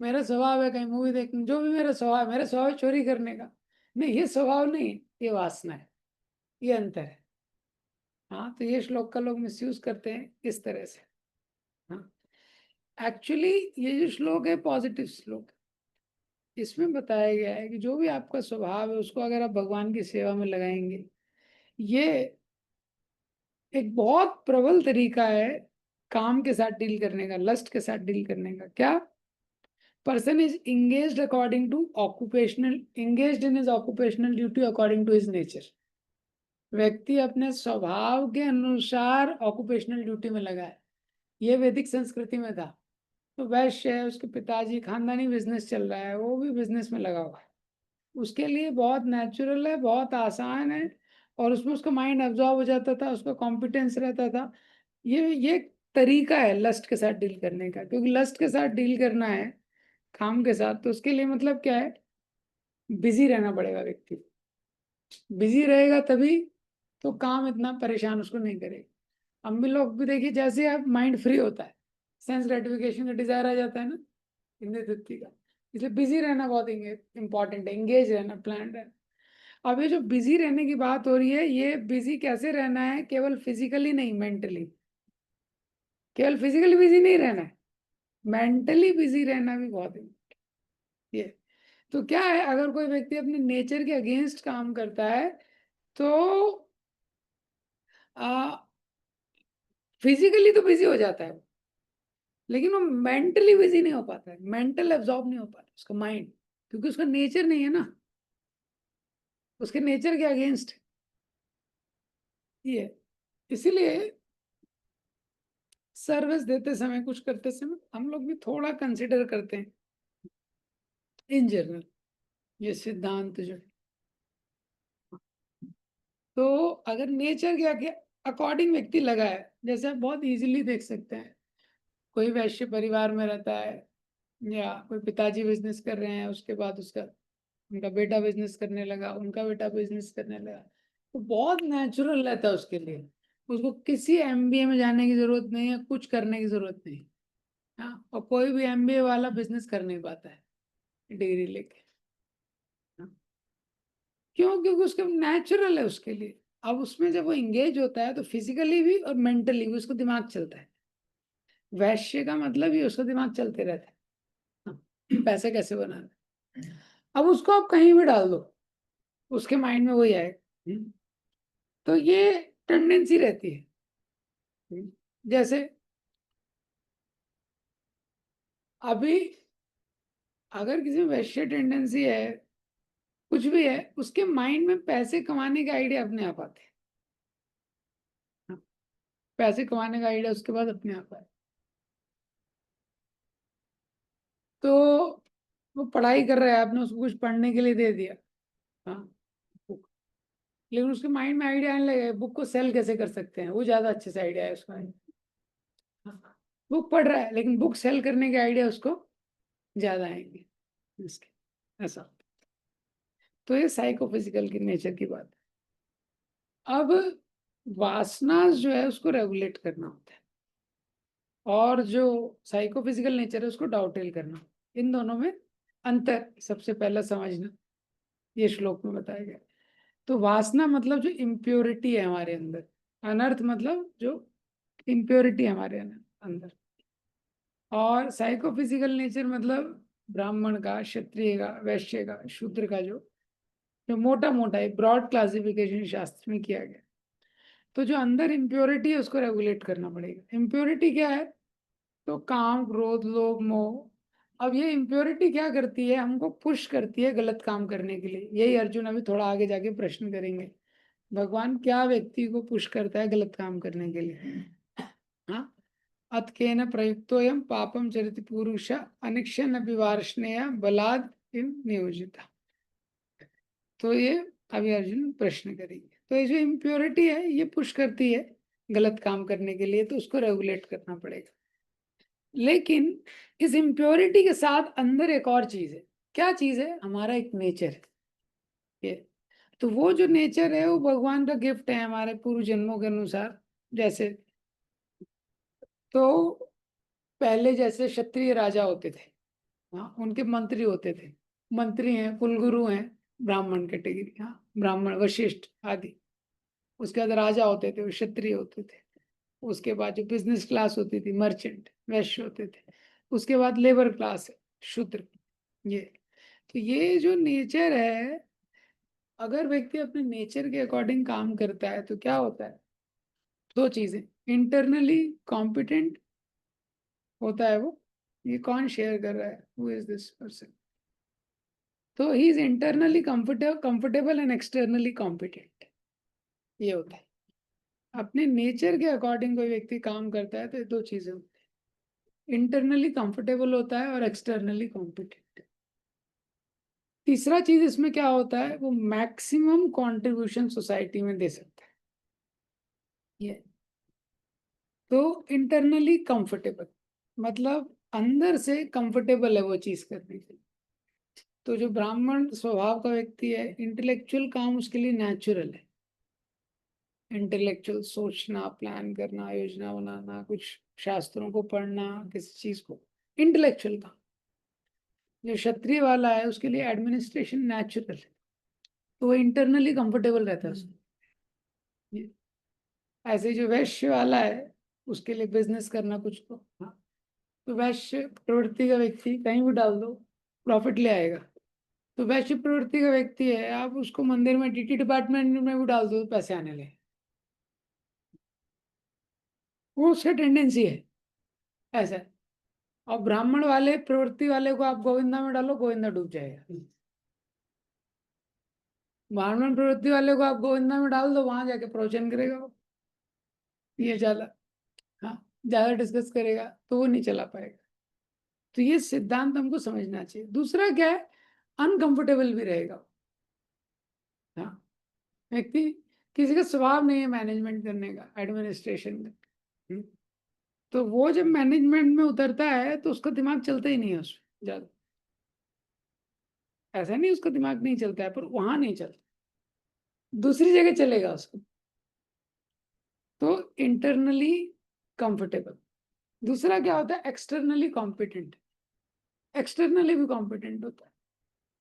मेरा स्वभाव है कहीं मूवी देखने, जो भी मेरा स्वभाव है चोरी करने का। नहीं, ये स्वभाव नहीं, ये वासना है, ये अंतर है। हाँ, तो ये श्लोक का लोग मिसयूज करते हैं इस तरह से। हाँ, एक्चुअली ये जो श्लोक है पॉजिटिव श्लोक है। इसमें बताया गया है कि जो भी आपका स्वभाव है उसको अगर आप भगवान की सेवा में लगाएंगे, ये एक बहुत प्रबल तरीका है काम के साथ डील करने का, लस्ट के साथ डील करने का। क्या? Person is engaged in his occupational duty according to his nature। व्यक्ति अपने स्वभाव के अनुसार ऑक्यूपेशनल ड्यूटी में लगा है। ये वैदिक संस्कृति में था। तो वैश्य है, उसके पिताजी खानदानी बिजनेस चल रहा है, वो भी बिजनेस में लगा हुआ है, उसके लिए बहुत नेचुरल है, बहुत आसान है, और उसमें उसका माइंड एब्जॉर्ब हो जाता था, उसका कॉम्पिटेंस रहता था। ये एक तरीका है लस्ट के साथ डील करने का, क्योंकि लस्ट के साथ डील करना है काम के साथ, तो उसके लिए मतलब क्या है, बिजी रहना पड़ेगा व्यक्ति। बिजी रहेगा तभी तो काम इतना परेशान उसको नहीं करेगा। हम भी लोग भी देखिए, जैसे आप माइंड फ्री होता है, सेंस ग्रेटिफिकेशन का डिजायर आ जाता है ना, इंद्रिय तृप्ति का। इसलिए बिजी रहना बहुत इंपॉर्टेंट है, इंगेज रहना, प्लान रहना। अब ये जो बिजी रहने की बात हो रही है, ये बिजी कैसे रहना है, केवल फिजिकली नहीं, मेंटली। केवल फिजिकली बिजी नहीं रहना है, मेंटली बिजी रहना भी बहुत है ये। तो क्या है, अगर कोई व्यक्ति अपने नेचर के अगेंस्ट काम करता है तो फिजिकली तो बिजी हो जाता है, लेकिन वो मेंटली बिजी नहीं हो पाता है, मेंटल एब्जॉर्ब नहीं हो पाता उसका माइंड, क्योंकि उसका नेचर नहीं है ना, उसके नेचर के अगेंस्ट ये। इसीलिए सर्विस देते समय, कुछ करते समय हम लोग भी थोड़ा कंसिडर करते हैं इन जनरल ये सिद्धांत जो है। तो अगर नेचर के अकॉर्डिंग व्यक्ति लगा है, जैसे आप बहुत इजीली देख सकते हैं, कोई वैश्य परिवार में रहता है या कोई पिताजी बिजनेस कर रहे हैं, उसके बाद उसका उनका बेटा बिजनेस करने लगा, उनका बेटा बिजनेस करने लगा, तो बहुत नेचुरल रहता है उसके लिए, उसको किसी एमबीए में जाने की जरूरत नहीं है, कुछ करने की जरूरत नहीं। हाँ, और कोई भी एमबीए वाला बिजनेस कर नहीं पाता है डिग्री लेके। हाँ, क्यों? क्योंकि उसका नेचुरल है उसके लिए। अब उसमें जब वो इंगेज होता है तो फिजिकली भी और मेंटली भी उसको दिमाग चलता है। वैश्य का मतलब ही उसका दिमाग चलते रहता है, हाँ, पैसे कैसे बनाना है। अब उसको आप कहीं भी डाल दो, उसके माइंड में वही आएगा। तो ये टेंडेंसी रहती है। जैसे अभी अगर किसी में वैश्य टेंडेंसी है, कुछ भी है, उसके माइंड में पैसे कमाने का आइडिया अपने आप आते हैं। पैसे कमाने का आइडिया उसके बाद अपने आप आए। तो वो पढ़ाई कर रहा है, आपने उसको कुछ पढ़ने के लिए दे दिया, हाँ, बुक, लेकिन उसके माइंड में आइडिया आने लगे बुक को सेल कैसे कर सकते हैं, वो ज्यादा अच्छे से आइडिया है उसका। हाँ, बुक पढ़ रहा है लेकिन बुक सेल करने के आइडिया उसको ज्यादा आएंगे इसके, ऐसा। तो ये साइकोफिजिकल की नेचर की बात है। अब वासना जो है उसको रेगुलेट करना होता है, और जो साइकोफिजिकल नेचर है उसको डाउटेल करना। इन दोनों में अंतर सबसे पहला समझना, ये श्लोक में बताया गया। तो वासना मतलब जो इम्प्योरिटी है हमारे अंदर, अनर्थ मतलब जो इम्प्योरिटी है हमारे अंदर, और साइकोफिजिकल नेचर मतलब ब्राह्मण का, क्षत्रिय का, वैश्य का, शूद्र का, जो जो मोटा मोटा एक ब्रॉड क्लासिफिकेशन शास्त्र में किया गया। तो जो अंदर इम्प्योरिटी है उसको रेगुलेट करना पड़ेगा। इम्प्योरिटी क्या है? तो काम, क्रोध, लोभ, मोह। अब ये इम्प्योरिटी क्या करती है? हमको पुश करती है गलत काम करने के लिए। यही अर्जुन अभी थोड़ा आगे जाके प्रश्न करेंगे, भगवान क्या व्यक्ति को पुश करता है गलत काम करने के लिए। हाँ, अतकेन प्रयुक्तोयम पापम चरित पुरुष अनिक्षन अभिवार्ष्णेय बलाद इन नियोजिता। तो ये अभी अर्जुन प्रश्न करेंगे। तो ये जो इम्प्योरिटी है ये पुश करती है गलत काम करने के लिए, तो उसको रेगुलेट करना पड़ेगा। लेकिन इस इम्प्योरिटी के साथ अंदर एक और चीज है। क्या चीज है? हमारा एक नेचर है ये। तो वो जो नेचर है वो भगवान का गिफ्ट है हमारे पूर्व जन्मों के अनुसार। जैसे तो पहले जैसे क्षत्रिय राजा होते थे, हाँ, उनके मंत्री होते थे, मंत्री हैं, कुलगुरु हैं, ब्राह्मण कैटेगरी, हाँ, ब्राह्मण, वशिष्ठ आदि। उसके बाद राजा होते थे, वो क्षत्रिय होते थे। उसके बाद जो बिजनेस क्लास होती थी, मर्चेंट, वैश्य होते थे। उसके बाद लेबर क्लास है, शूद्र। ये तो ये जो नेचर है, अगर व्यक्ति अपने नेचर के अकॉर्डिंग काम करता है तो क्या होता है? दो चीजें, इंटरनली कॉम्पिटेंट होता है वो। ये कौन शेयर कर रहा है? Who is this person? तो he is internally comfortable and externally competent, ये होता है। अपने नेचर के अकॉर्डिंग कोई व्यक्ति काम करता है तो ये दो चीजें होती है, इंटरनली कंफर्टेबल होता है और एक्सटर्नली कॉम्पिटेंट। तीसरा चीज इसमें क्या होता है? वो मैक्सिमम कंट्रीब्यूशन सोसाइटी में दे सकता है ये। तो इंटरनली कंफर्टेबल मतलब अंदर से कंफर्टेबल है वो चीज करने के लिए। तो जो ब्राह्मण स्वभाव का व्यक्ति है, इंटेलेक्चुअल काम उसके लिए नेचुरल है। इंटेलेक्चुअल सोचना, प्लान करना, योजना बनाना, कुछ शास्त्रों को पढ़ना, किसी चीज को, इंटेलेक्चुअल काम। जो क्षत्रिय वाला है उसके लिए एडमिनिस्ट्रेशन नेचुरल है, तो वो इंटरनली कंफर्टेबल रहता है उसमें। ऐसे जो वैश्य वाला है उसके लिए बिजनेस करना कुछ को। हाँ, तो वैश्य प्रवृत्ति का व्यक्ति कहीं भी डाल दो प्रॉफिट ले आएगा। तो वैश्य प्रवृत्ति का व्यक्ति है, आप उसको मंदिर में डीटी डिपार्टमेंट में भी डाल दो तो पैसे आने लगे, वो उसका टेंडेंसी है ऐसा है। और ब्राह्मण वाले प्रवृत्ति वाले को आप गोविंदा में डालो, गोविंदा डूब जाएगा। ब्राह्मण प्रवृत्ति वाले को आप गोविंदा में डाल दो, वहां जाके प्रवचन करेगा वो, ये ज्यादा, हाँ, ज्यादा डिस्कस करेगा तो वो नहीं चला पाएगा। तो ये सिद्धांत हमको समझना चाहिए। दूसरा क्या है, अनकंफर्टेबल भी रहेगा। हाँ, व्यक्ति किसी का स्वभाव नहीं है मैनेजमेंट करने का, एडमिनिस्ट्रेशन का। तो वो जब मैनेजमेंट में उतरता है तो उसका दिमाग चलता ही नहीं है उसमें ज्यादा। ऐसा नहीं उसका दिमाग नहीं चलता है, पर वहां नहीं चलता, दूसरी जगह चलेगा उसको। तो इंटरनली कंफर्टेबल। दूसरा क्या होता है, एक्सटर्नली कॉम्पिटेंट। एक्सटर्नली भी कॉम्पिटेंट होता है।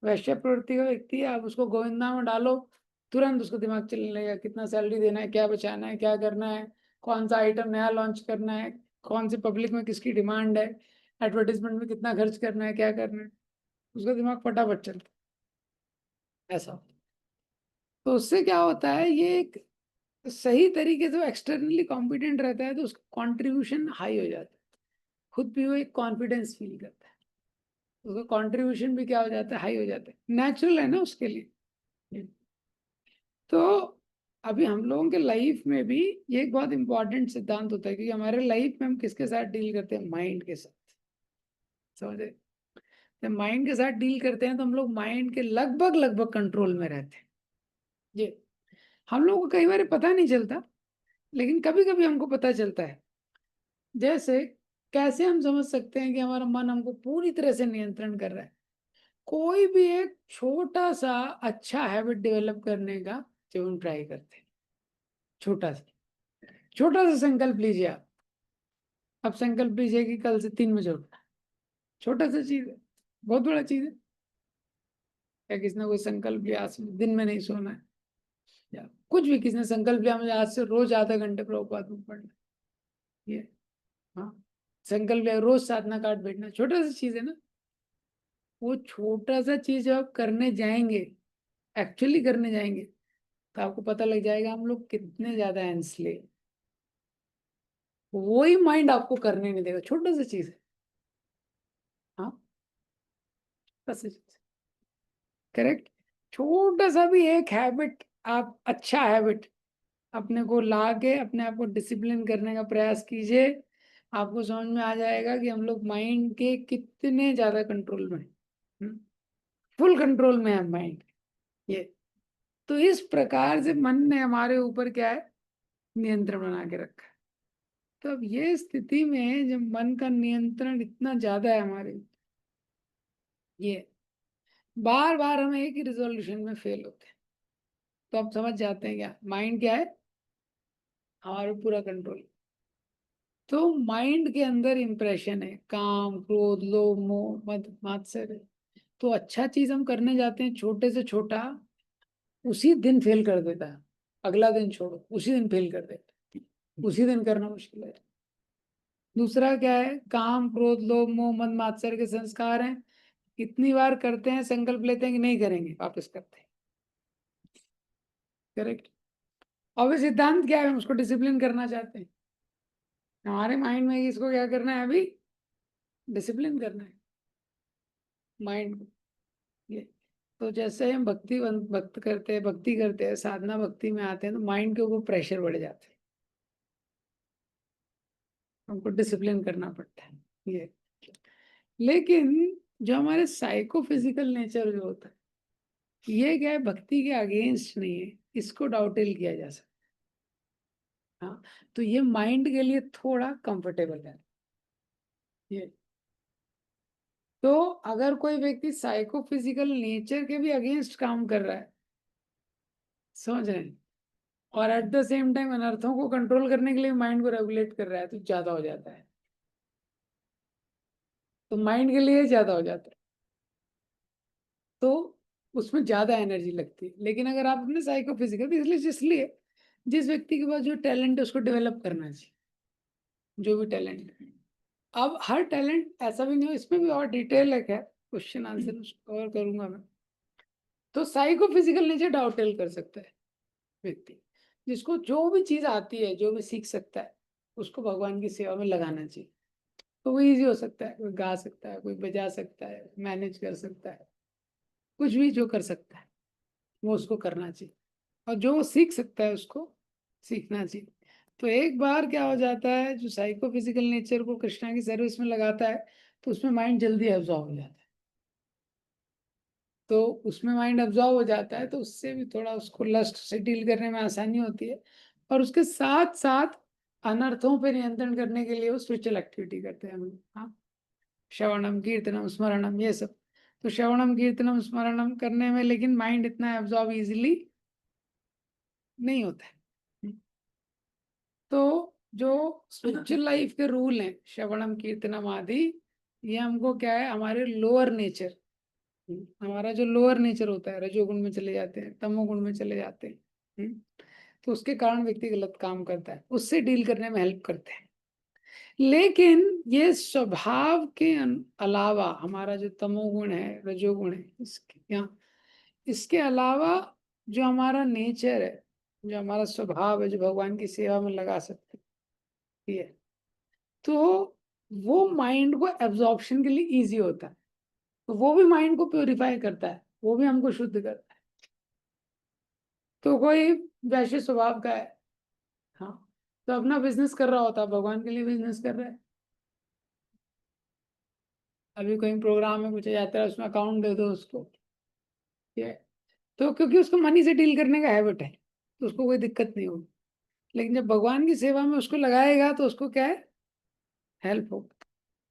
वैश्य प्रवृत्ति का व्यक्ति है, आप उसको गोविंदा में डालो, तुरंत उसको दिमाग चलने लगेगा, कितना सैलरी देना है, क्या बचाना है, क्या करना है, कौन सा आइटम नया लॉन्च करना है, कौन सी पब्लिक में किसकी डिमांड है, एडवर्टीजमेंट में कितना खर्च करना है, क्या करना है, उसका दिमाग फटाफट चलता है ऐसा। तो उससे क्या होता है, ये एक सही तरीके से एक्सटर्नली कॉम्पिटेंट रहता है तो उसका कॉन्ट्रीब्यूशन हाई हो जाता है, खुद भी वो एक कॉन्फिडेंस फील करता है, उसका कॉन्ट्रीब्यूशन भी क्या हो जाता है, हाई हो जाता है, नेचुरल है ना उसके लिए। तो अभी हम लोगों के लाइफ में भी ये एक बहुत इंपॉर्टेंट सिद्धांत होता है, क्योंकि हमारे लाइफ में हम किसके साथ डील करते हैं, माइंड के साथ। समझे, जब माइंड के साथ डील करते हैं तो हम लोग माइंड के लगभग लगभग कंट्रोल में रहते हैं। ये हम लोगों को कई बार पता नहीं चलता, लेकिन कभी कभी हमको पता चलता है। जैसे कैसे हम समझ सकते हैं कि हमारा मन हमको पूरी तरह से नियंत्रण कर रहा है। कोई भी एक छोटा सा अच्छा हैबिट डेवलप करने का जब हम ट्राई करते हैं, छोटा सा संकल्प लीजिए आप। अब संकल्प लीजिए कि कल से 3 बजे उठना है। छोटा सा चीज है, बहुत बड़ा चीज है। या किसी ने कोई संकल्प लिया आज से दिन में नहीं सोना है, या कुछ भी किसी ने संकल्प लिया मुझे आज से रोज आधा घंटे प्रभुपाद में पढ़ना है। ये, हाँ, संकल्प लिया रोज साधना काट बैठना, छोटा सा चीज है ना। वो छोटा सा चीज जब आप करने जाएंगे, एक्चुअली करने जाएंगे, तो आपको पता लग जाएगा हम लोग कितने ज्यादा एंसले। वही माइंड आपको करने नहीं देगा, छोटा सा चीज है। हाँ, बस करेक्ट। छोटा सा भी एक हैबिट, आप अच्छा हैबिट अपने को ला के अपने आप को डिसिप्लिन करने का प्रयास कीजिए, आपको समझ में आ जाएगा कि हम लोग माइंड के कितने ज्यादा कंट्रोल में हैं। फुल कंट्रोल में है माइंड ये। तो इस प्रकार से मन ने हमारे ऊपर क्या है, नियंत्रण बना के रखा है। तो अब ये स्थिति में जब मन का नियंत्रण इतना ज्यादा है हमारे, ये बार बार हम एक ही रिजोल्यूशन में फेल होते हैं। तो आप समझ जाते हैं क्या माइंड क्या है, हमारे पूरा कंट्रोल। तो माइंड के अंदर इंप्रेशन है, काम क्रोध लोभ मोह मद मात्सर्य। तो अच्छा चीज हम करने जाते हैं, छोटे से छोटा, उसी दिन फेल कर देता है। अगला दिन छोड़ो, उसी दिन फेल कर देता है, उसी दिन करना मुश्किल है। दूसरा क्या है, काम क्रोध लोभ मोह मद मात्सर्य के संस्कार हैं, कितनी बार करते हैं, संकल्प लेते हैं कि नहीं करेंगे, वापस करते हैं। करेक्ट। और वे सिद्धांत क्या है, हम उसको डिसिप्लिन करना चाहते हैं। हमारे माइंड में इसको क्या करना है, अभी डिसिप्लिन करना है माइंड को। ये तो जैसे हम भक्ति करते हैं, साधना भक्ति में आते हैं, तो माइंड के ऊपर प्रेशर बढ़ जाते हैं, हमको डिसिप्लिन करना पड़ता है ये। लेकिन जो हमारे साइकोफिजिकल नेचर जो होता है, ये क्या है, भक्ति के अगेंस्ट नहीं है, इसको डाउटेल किया जा सकता है। हाँ, तो ये माइंड के लिए थोड़ा कंफर्टेबल है ये। तो अगर कोई व्यक्ति साइकोफिजिकल नेचर के भी अगेंस्ट काम कर रहा है, समझ रहे हैं, और एट द सेम टाइम अनर्थों को कंट्रोल करने के लिए माइंड को रेगुलेट कर रहा है, तो ज्यादा हो जाता है, तो माइंड के लिए ज्यादा हो जाता है, तो उसमें ज्यादा एनर्जी लगती है। लेकिन अगर आप अपने साइकोफिजिकल, इसलिए जिस व्यक्ति के पास जो टैलेंट है उसको डेवलप करना चाहिए। जो भी टैलेंट है। अब हर टैलेंट ऐसा भी नहीं हो, इसमें भी और डिटेल है, क्या क्वेश्चन आंसर कवर करूंगा मैं। तो साइको फिजिकल नेचर डाउटेल कर सकता है व्यक्ति, जिसको जो भी चीज आती है, जो भी सीख सकता है, उसको भगवान की सेवा में लगाना चाहिए। तो वो इजी हो सकता है, कोई गा सकता है, कोई बजा सकता है, मैनेज कर सकता है, कुछ भी जो कर सकता है वो उसको करना चाहिए। और जो वो सीख सकता है उसको सीखना चाहिए। तो एक बार क्या हो जाता है, जो साइको फिजिकल नेचर को कृष्णा की सर्विस में लगाता है, तो उसमें माइंड जल्दी एब्जॉर्व हो जाता है। तो उसमें माइंड एब्जॉर्व हो जाता है, तो उससे भी थोड़ा उसको लस्ट से डील करने में आसानी होती है। और उसके साथ साथ अनर्थों पे नियंत्रण करने के लिए वो स्पिरिचुअल एक्टिविटी करते हैं हम लोग। हाँ, श्रवणम कीर्तनम स्मरणम ये सब। तो श्रवणम कीर्तनम स्मरणम करने में लेकिन माइंड इतना एब्जॉर्ब इजिली नहीं होता है। तो जो स्पिरिचुअल लाइफ के रूल हैं, श्रवणम कीर्तनम आदि, ये हमको क्या है, हमारे लोअर नेचर, हमारा जो लोअर नेचर होता है, रजोगुण में चले जाते हैं, तमोगुण में चले जाते हैं। तो उसके कारण व्यक्ति गलत काम करता है, उससे डील करने में हेल्प करते हैं। लेकिन ये स्वभाव के अलावा हमारा जो तमोगुण है, रजोगुण है, इसके अलावा जो हमारा नेचर है, जो हमारा स्वभाव है, जो भगवान की सेवा में लगा सकते है, तो वो माइंड को एब्जॉर्प्शन के लिए इजी होता है। तो वो भी माइंड को प्योरीफाई करता है, वो भी हमको शुद्ध करता है। तो कोई वैश्य स्वभाव का है, हाँ, तो अपना बिजनेस कर रहा होता है, भगवान के लिए बिजनेस कर रहा है। अभी कोई प्रोग्राम में कुछ जाता है, उसमें अकाउंट दे दो उसको, ठीक है, तो क्योंकि उसको मनी से डील करने का हैबिट है, तो उसको कोई दिक्कत नहीं होगी। लेकिन जब भगवान की सेवा में उसको लगाएगा, तो उसको क्या है, हेल्प होगा।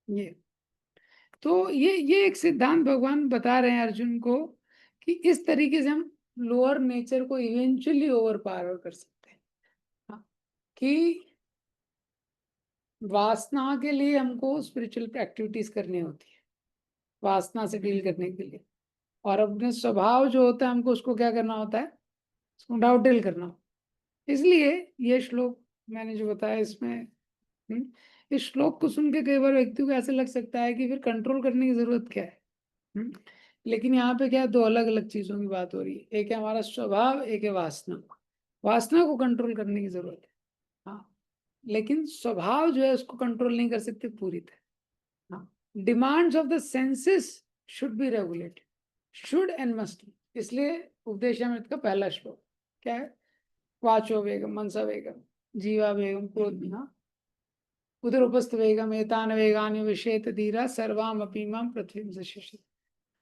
ये तो ये एक सिद्धांत भगवान बता रहे हैं अर्जुन को, कि इस तरीके से हम लोअर नेचर को इवेंचुअली ओवर पावर कर सकते हैं। हाँ, कि वासना के लिए हमको स्पिरिचुअल एक्टिविटीज करनी होती है, वासना से डील करने के लिए। और अपने स्वभाव जो होता है, हमको उसको क्या करना होता है, उसको डाउटेल करना होता है। इसलिए ये श्लोक मैंने जो बताया इसमें, इस श्लोक को सुन के कई बार व्यक्ति को ऐसे लग सकता है कि फिर कंट्रोल करने की जरूरत क्या है। हम्म, लेकिन यहाँ पे क्या है, दो अलग अलग चीजों की बात हो रही है। एक है हमारा स्वभाव, एक है वासना। वासना को कंट्रोल करने की जरूरत है, हाँ, लेकिन स्वभाव जो है उसको कंट्रोल नहीं कर सकते पूरी तरह। हाँ, demands of the senses should be regulated, should and must be. इसलिए उपदेशामृत का पहला श्लोक क्या है, वाचो वेगम मनसा वेगम जीवा वेगम क्रोध, हाँ, उधर उपस्थ वेगम एतान वेगान विषेत धीरा सर्वाम अपीमाम पृथ्वी से शिष्य।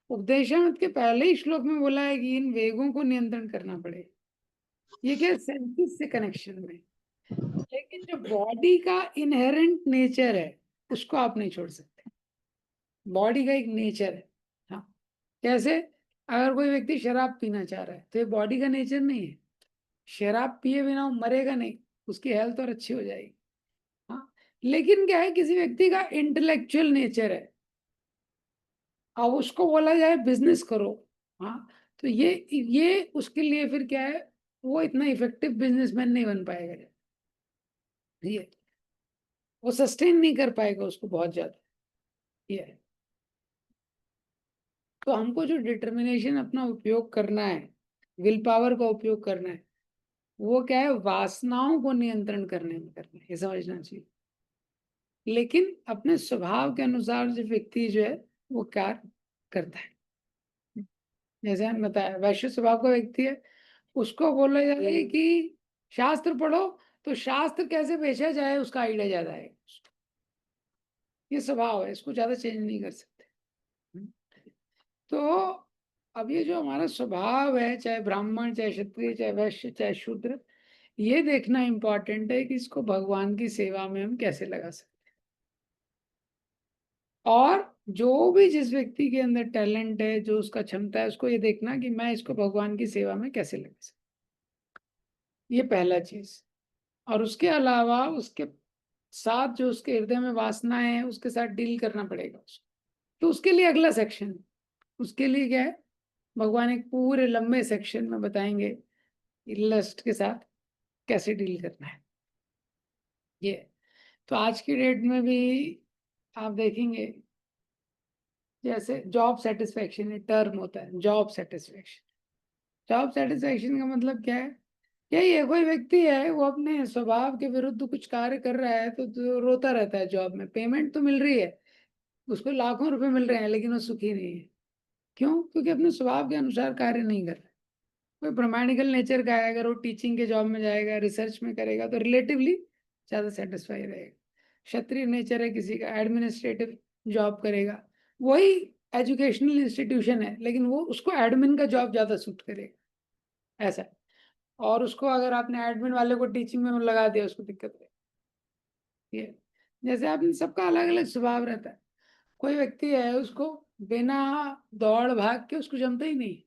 उपदेशामृत के पहले ही श्लोक में बोला है कि इन वेगों को नियंत्रण करना पड़ेगा। ये क्या, सेंसेस से कनेक्शन में। लेकिन जो बॉडी का इनहेरेंट नेचर है, उसको आप नहीं छोड़ सकते। बॉडी का एक नेचर है, हाँ, कैसे, अगर कोई व्यक्ति शराब पीना चाह रहा है, तो ये बॉडी का नेचर नहीं है। शराब पिए बिना वो मरेगा नहीं, उसकी हेल्थ और अच्छी हो जाएगी। हाँ, लेकिन क्या है, किसी व्यक्ति का इंटेलेक्चुअल नेचर है, अब उसको बोला जाए बिजनेस करो, हाँ, तो ये उसके लिए फिर क्या है, वो इतना इफेक्टिव बिजनेसमैन नहीं बन पाएगा। ये वो सस्टेन नहीं कर पाएगा उसको बहुत ज्यादा। ये है। तो हमको जो डिटर्मिनेशन अपना उपयोग करना है, विल पावर का उपयोग करना है, वो क्या है, वासनाओं को नियंत्रण करने में करना है, ये समझना चाहिए। लेकिन अपने स्वभाव के अनुसार जो व्यक्ति जो है वो कार्य करता है। जैसे हम बताया, वैश्य स्वभाव का व्यक्ति है, उसको बोला जाए कि शास्त्र पढ़ो, तो शास्त्र कैसे बेचा जाए उसका आइडिया ज्यादा है। ये स्वभाव है, इसको ज्यादा चेंज नहीं कर सकते। तो अब ये जो हमारा स्वभाव है, चाहे ब्राह्मण, चाहे क्षत्रिय, चाहे वैश्य, चाहे शूद्र, ये देखना इंपॉर्टेंट है कि इसको भगवान की सेवा में हम कैसे लगा सकते हैं। और जो भी जिस व्यक्ति के अंदर टैलेंट है, जो उसका क्षमता है, उसको ये देखना कि मैं इसको भगवान की सेवा में कैसे लगा सकता हूं। ये पहला चीज। और उसके अलावा उसके साथ जो उसके हृदय में वासनाएं हैं, उसके साथ डील करना पड़ेगा उसको। तो उसके लिए अगला सेक्शन, उसके लिए क्या है, भगवान एक पूरे लंबे सेक्शन में बताएंगे लस्ट के साथ कैसे डील करना है। ये तो आज की डेट में भी आप देखेंगे जैसे जॉब सेटिस्फेक्शन टर्म होता है, जॉब सेटिस्फेक्शन। जॉब सेटिस्फेक्शन का मतलब क्या है? यही है, कोई व्यक्ति है वो अपने स्वभाव के विरुद्ध कुछ कार्य कर रहा है तो रोता रहता है। जॉब में पेमेंट तो मिल रही है, उसको लाखों रुपए मिल रहे हैं, लेकिन वो सुखी नहीं है। क्यों? क्योंकि अपने स्वभाव के अनुसार कार्य नहीं कर रहा। कोई प्रैक्टिकल नेचर का है, अगर वो टीचिंग के जॉब में जाएगा, रिसर्च में करेगा, तो रिलेटिवली ज़्यादा सेटिस्फाई रहेगा। क्षत्रिय नेचर है किसी का, एडमिनिस्ट्रेटिव जॉब करेगा, वही एजुकेशनल इंस्टीट्यूशन है लेकिन वो उसको एडमिन का जॉब ज़्यादा सूट करेगा, ऐसा है। और उसको अगर आपने एडमिन वाले को टीचिंग में लगा दिया, उसको दिक्कत रहेगी। ये जैसे आप सबका अलग अलग स्वभाव रहता है। कोई व्यक्ति है, उसको बिना दौड़ भाग के उसको जमता ही नहीं।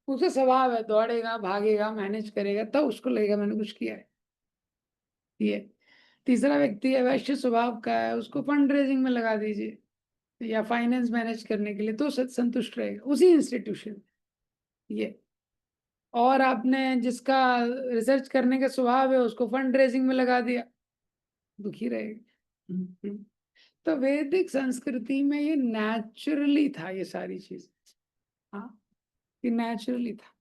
उसका स्वभाव है, दौड़ेगा भागेगा मैनेज करेगा तब उसको लगेगा मैंने कुछ किया है। ये तीसरा व्यक्ति है, वैश्य स्वभाव का है, उसको फंड रेजिंग में लगा दीजिए या फाइनेंस मैनेज करने के लिए, तो संतुष्ट रहेगा उसी इंस्टीट्यूशन। ये और आपने जिसका रिसर्च करने का स्वभाव है, उसको फंड रेजिंग में लगा दिया, दुखी रहेगा। तो वैदिक संस्कृति में ये नेचुरली था, ये सारी चीज। हाँ, ये नेचुरली था।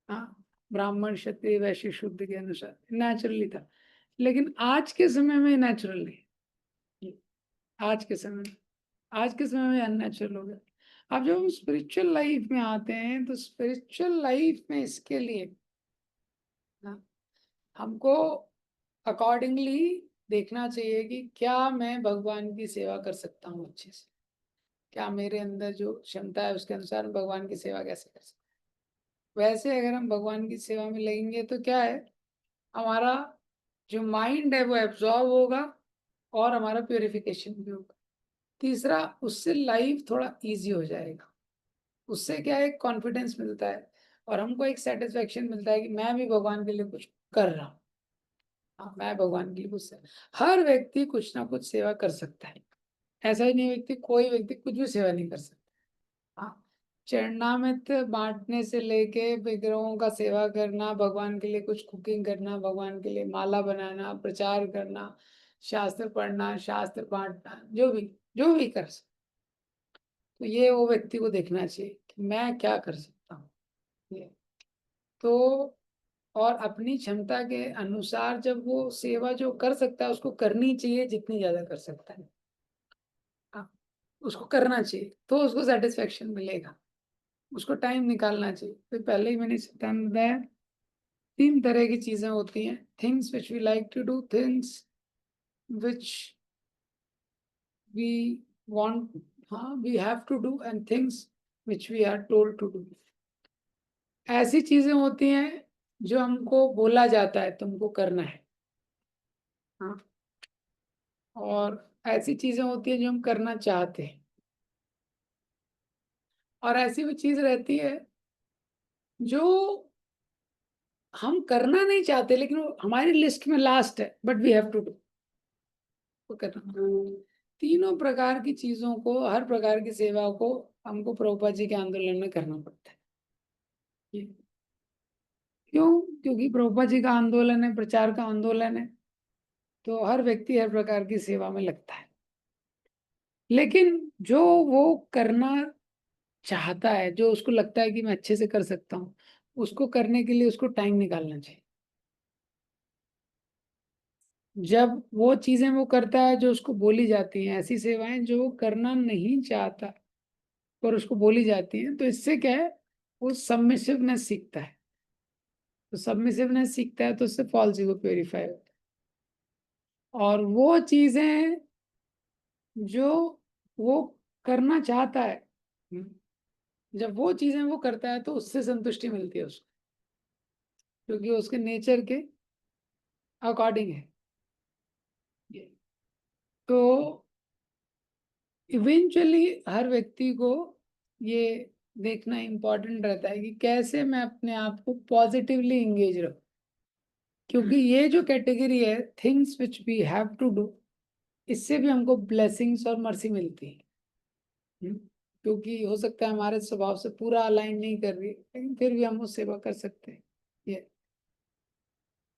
हाँ, ब्राह्मण क्षत्रिय वैश्य शूद्र के अनुसार नेचुरली था। लेकिन आज के समय में नेचुरल नहीं। आज के समय में, आज के समय में अननेचुरल हो गया। अब जब हम स्पिरिचुअल लाइफ में आते हैं तो स्पिरिचुअल लाइफ में इसके लिए हाँ, हमको अकॉर्डिंगली देखना चाहिए कि क्या मैं भगवान की सेवा कर सकता हूँ अच्छे से। क्या मेरे अंदर जो क्षमता है उसके अनुसार मैं भगवान की सेवा कैसे कर सकता हूँ। वैसे अगर हम भगवान की सेवा में लगेंगे तो क्या है, हमारा जो माइंड है वो एब्जॉर्व होगा और हमारा प्योरिफिकेशन भी होगा। तीसरा, उससे लाइफ थोड़ा इजी हो जाएगा। उससे क्या है, कॉन्फिडेंस मिलता है और हमको एक सेटिस्फेक्शन मिलता है कि मैं भी भगवान के लिए कुछ कर रहा हूँ। हाँ, मैं भगवान के लिए कुछ हर व्यक्ति कुछ ना कुछ सेवा कर सकता है। ऐसा ही नहीं व्यक्ति, कोई व्यक्ति कुछ भी सेवा नहीं कर सकता। हाँ, चरणामृत बांटने से लेके विग्रहों का सेवा करना, भगवान के लिए कुछ कुकिंग करना, भगवान के लिए माला बनाना, प्रचार करना, शास्त्र पढ़ना, शास्त्र बांटना, जो भी कर सकता, तो ये वो व्यक्ति को देखना चाहिए कि मैं क्या कर सकता हूँ। ये तो और अपनी क्षमता के अनुसार जब वो सेवा जो कर सकता है उसको करनी चाहिए, जितनी ज्यादा कर सकता है। हाँ, उसको करना चाहिए तो उसको सेटिस्फेक्शन मिलेगा। उसको टाइम निकालना चाहिए। तो पहले ही मैंने सिद्धांत बताया, 3 तरह की चीजें होती हैं, things which we like to do, things which we want, हाँ we have to do, and things which we are told to do. ऐसी चीजें होती हैं जो हमको बोला जाता है तुमको करना है। हाँ, और ऐसी चीजें होती हैं जो हम करना चाहते हैं। और ऐसी भी चीज रहती है जो हम करना नहीं चाहते लेकिन वो हमारी लिस्ट में लास्ट है, but we have to do, वो करना। तीनों प्रकार की चीजों को, हर प्रकार की सेवा को हमको प्रभुपाद जी के आंदोलन में करना पड़ता है। ये क्यों? क्योंकि प्रभुपाद जी का आंदोलन है, प्रचार का आंदोलन है, तो हर व्यक्ति हर प्रकार की सेवा में लगता है। लेकिन जो वो करना चाहता है, जो उसको लगता है कि मैं अच्छे से कर सकता हूँ, उसको करने के लिए उसको टाइम निकालना चाहिए। जब वो चीजें वो करता है जो उसको बोली जाती हैं, ऐसी सेवाएं जो वो करना नहीं चाहता पर उसको बोली जाती हैं, तो इससे क्या है, वो सबमिसिवनेस सीखता है। तो सबमिसिवनेस सीखता है तो उससे फॉल्स ईगो प्योरीफाई होता है। और वो चीजें जो वो करना चाहता है, जब वो चीजें वो करता है तो उससे संतुष्टि मिलती है उसको, क्योंकि वो उसके नेचर के अकॉर्डिंग है। ये तो इवेंचुअली हर व्यक्ति को ये देखना इम्पोर्टेंट रहता है कि कैसे मैं अपने आप को पॉजिटिवली इंगेज रखूं। क्योंकि ये जो कैटेगरी है, things which we have to do, इससे भी हमको ब्लेसिंग्स और मर्सी मिलती है। हम्म, क्योंकि हो सकता है हमारे स्वभाव से पूरा अलाइन नहीं कर रही, लेकिन फिर भी हम वो सेवा कर सकते हैं। ये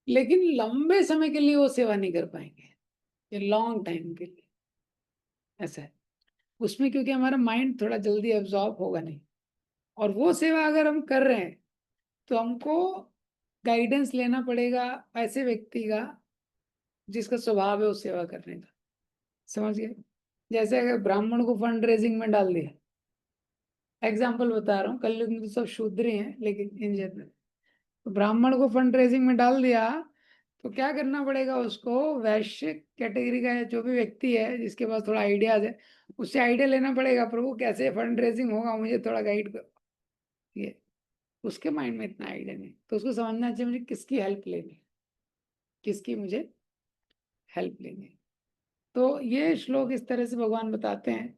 लेकिन लंबे समय के लिए वो सेवा नहीं कर पाएंगे। ये लॉन्ग टाइम के लिए, ऐसा है। उसमें क्योंकि हमारा माइंड थोड़ा जल्दी एब्जॉर्ब होगा नहीं, और वो सेवा अगर हम कर रहे हैं तो हमको गाइडेंस लेना पड़ेगा ऐसे व्यक्ति का जिसका स्वभाव है उस सेवा करने का। समझ गए? जैसे अगर ब्राह्मण को फंड रेजिंग में डाल दिया, एग्जाम्पल बता रहा हूँ, कलयुग में तो सब शूद्र ही हैं, लेकिन इन जनरल तो ब्राह्मण को फंड रेजिंग में डाल दिया, तो क्या करना पड़ेगा उसको? वैश्य कैटेगरी का जो भी व्यक्ति है जिसके पास थोड़ा आइडियाज है, उससे आइडिया लेना पड़ेगा, प्रभु कैसे फंड रेजिंग होगा, मुझे थोड़ा गाइड करो। ये उसके माइंड में इतना आइडिया नहीं, तो उसको समझना चाहिए मुझे किसकी हेल्प लेनी है, किसकी मुझे हेल्प लेनी है। तो ये श्लोक इस तरह से भगवान बताते हैं।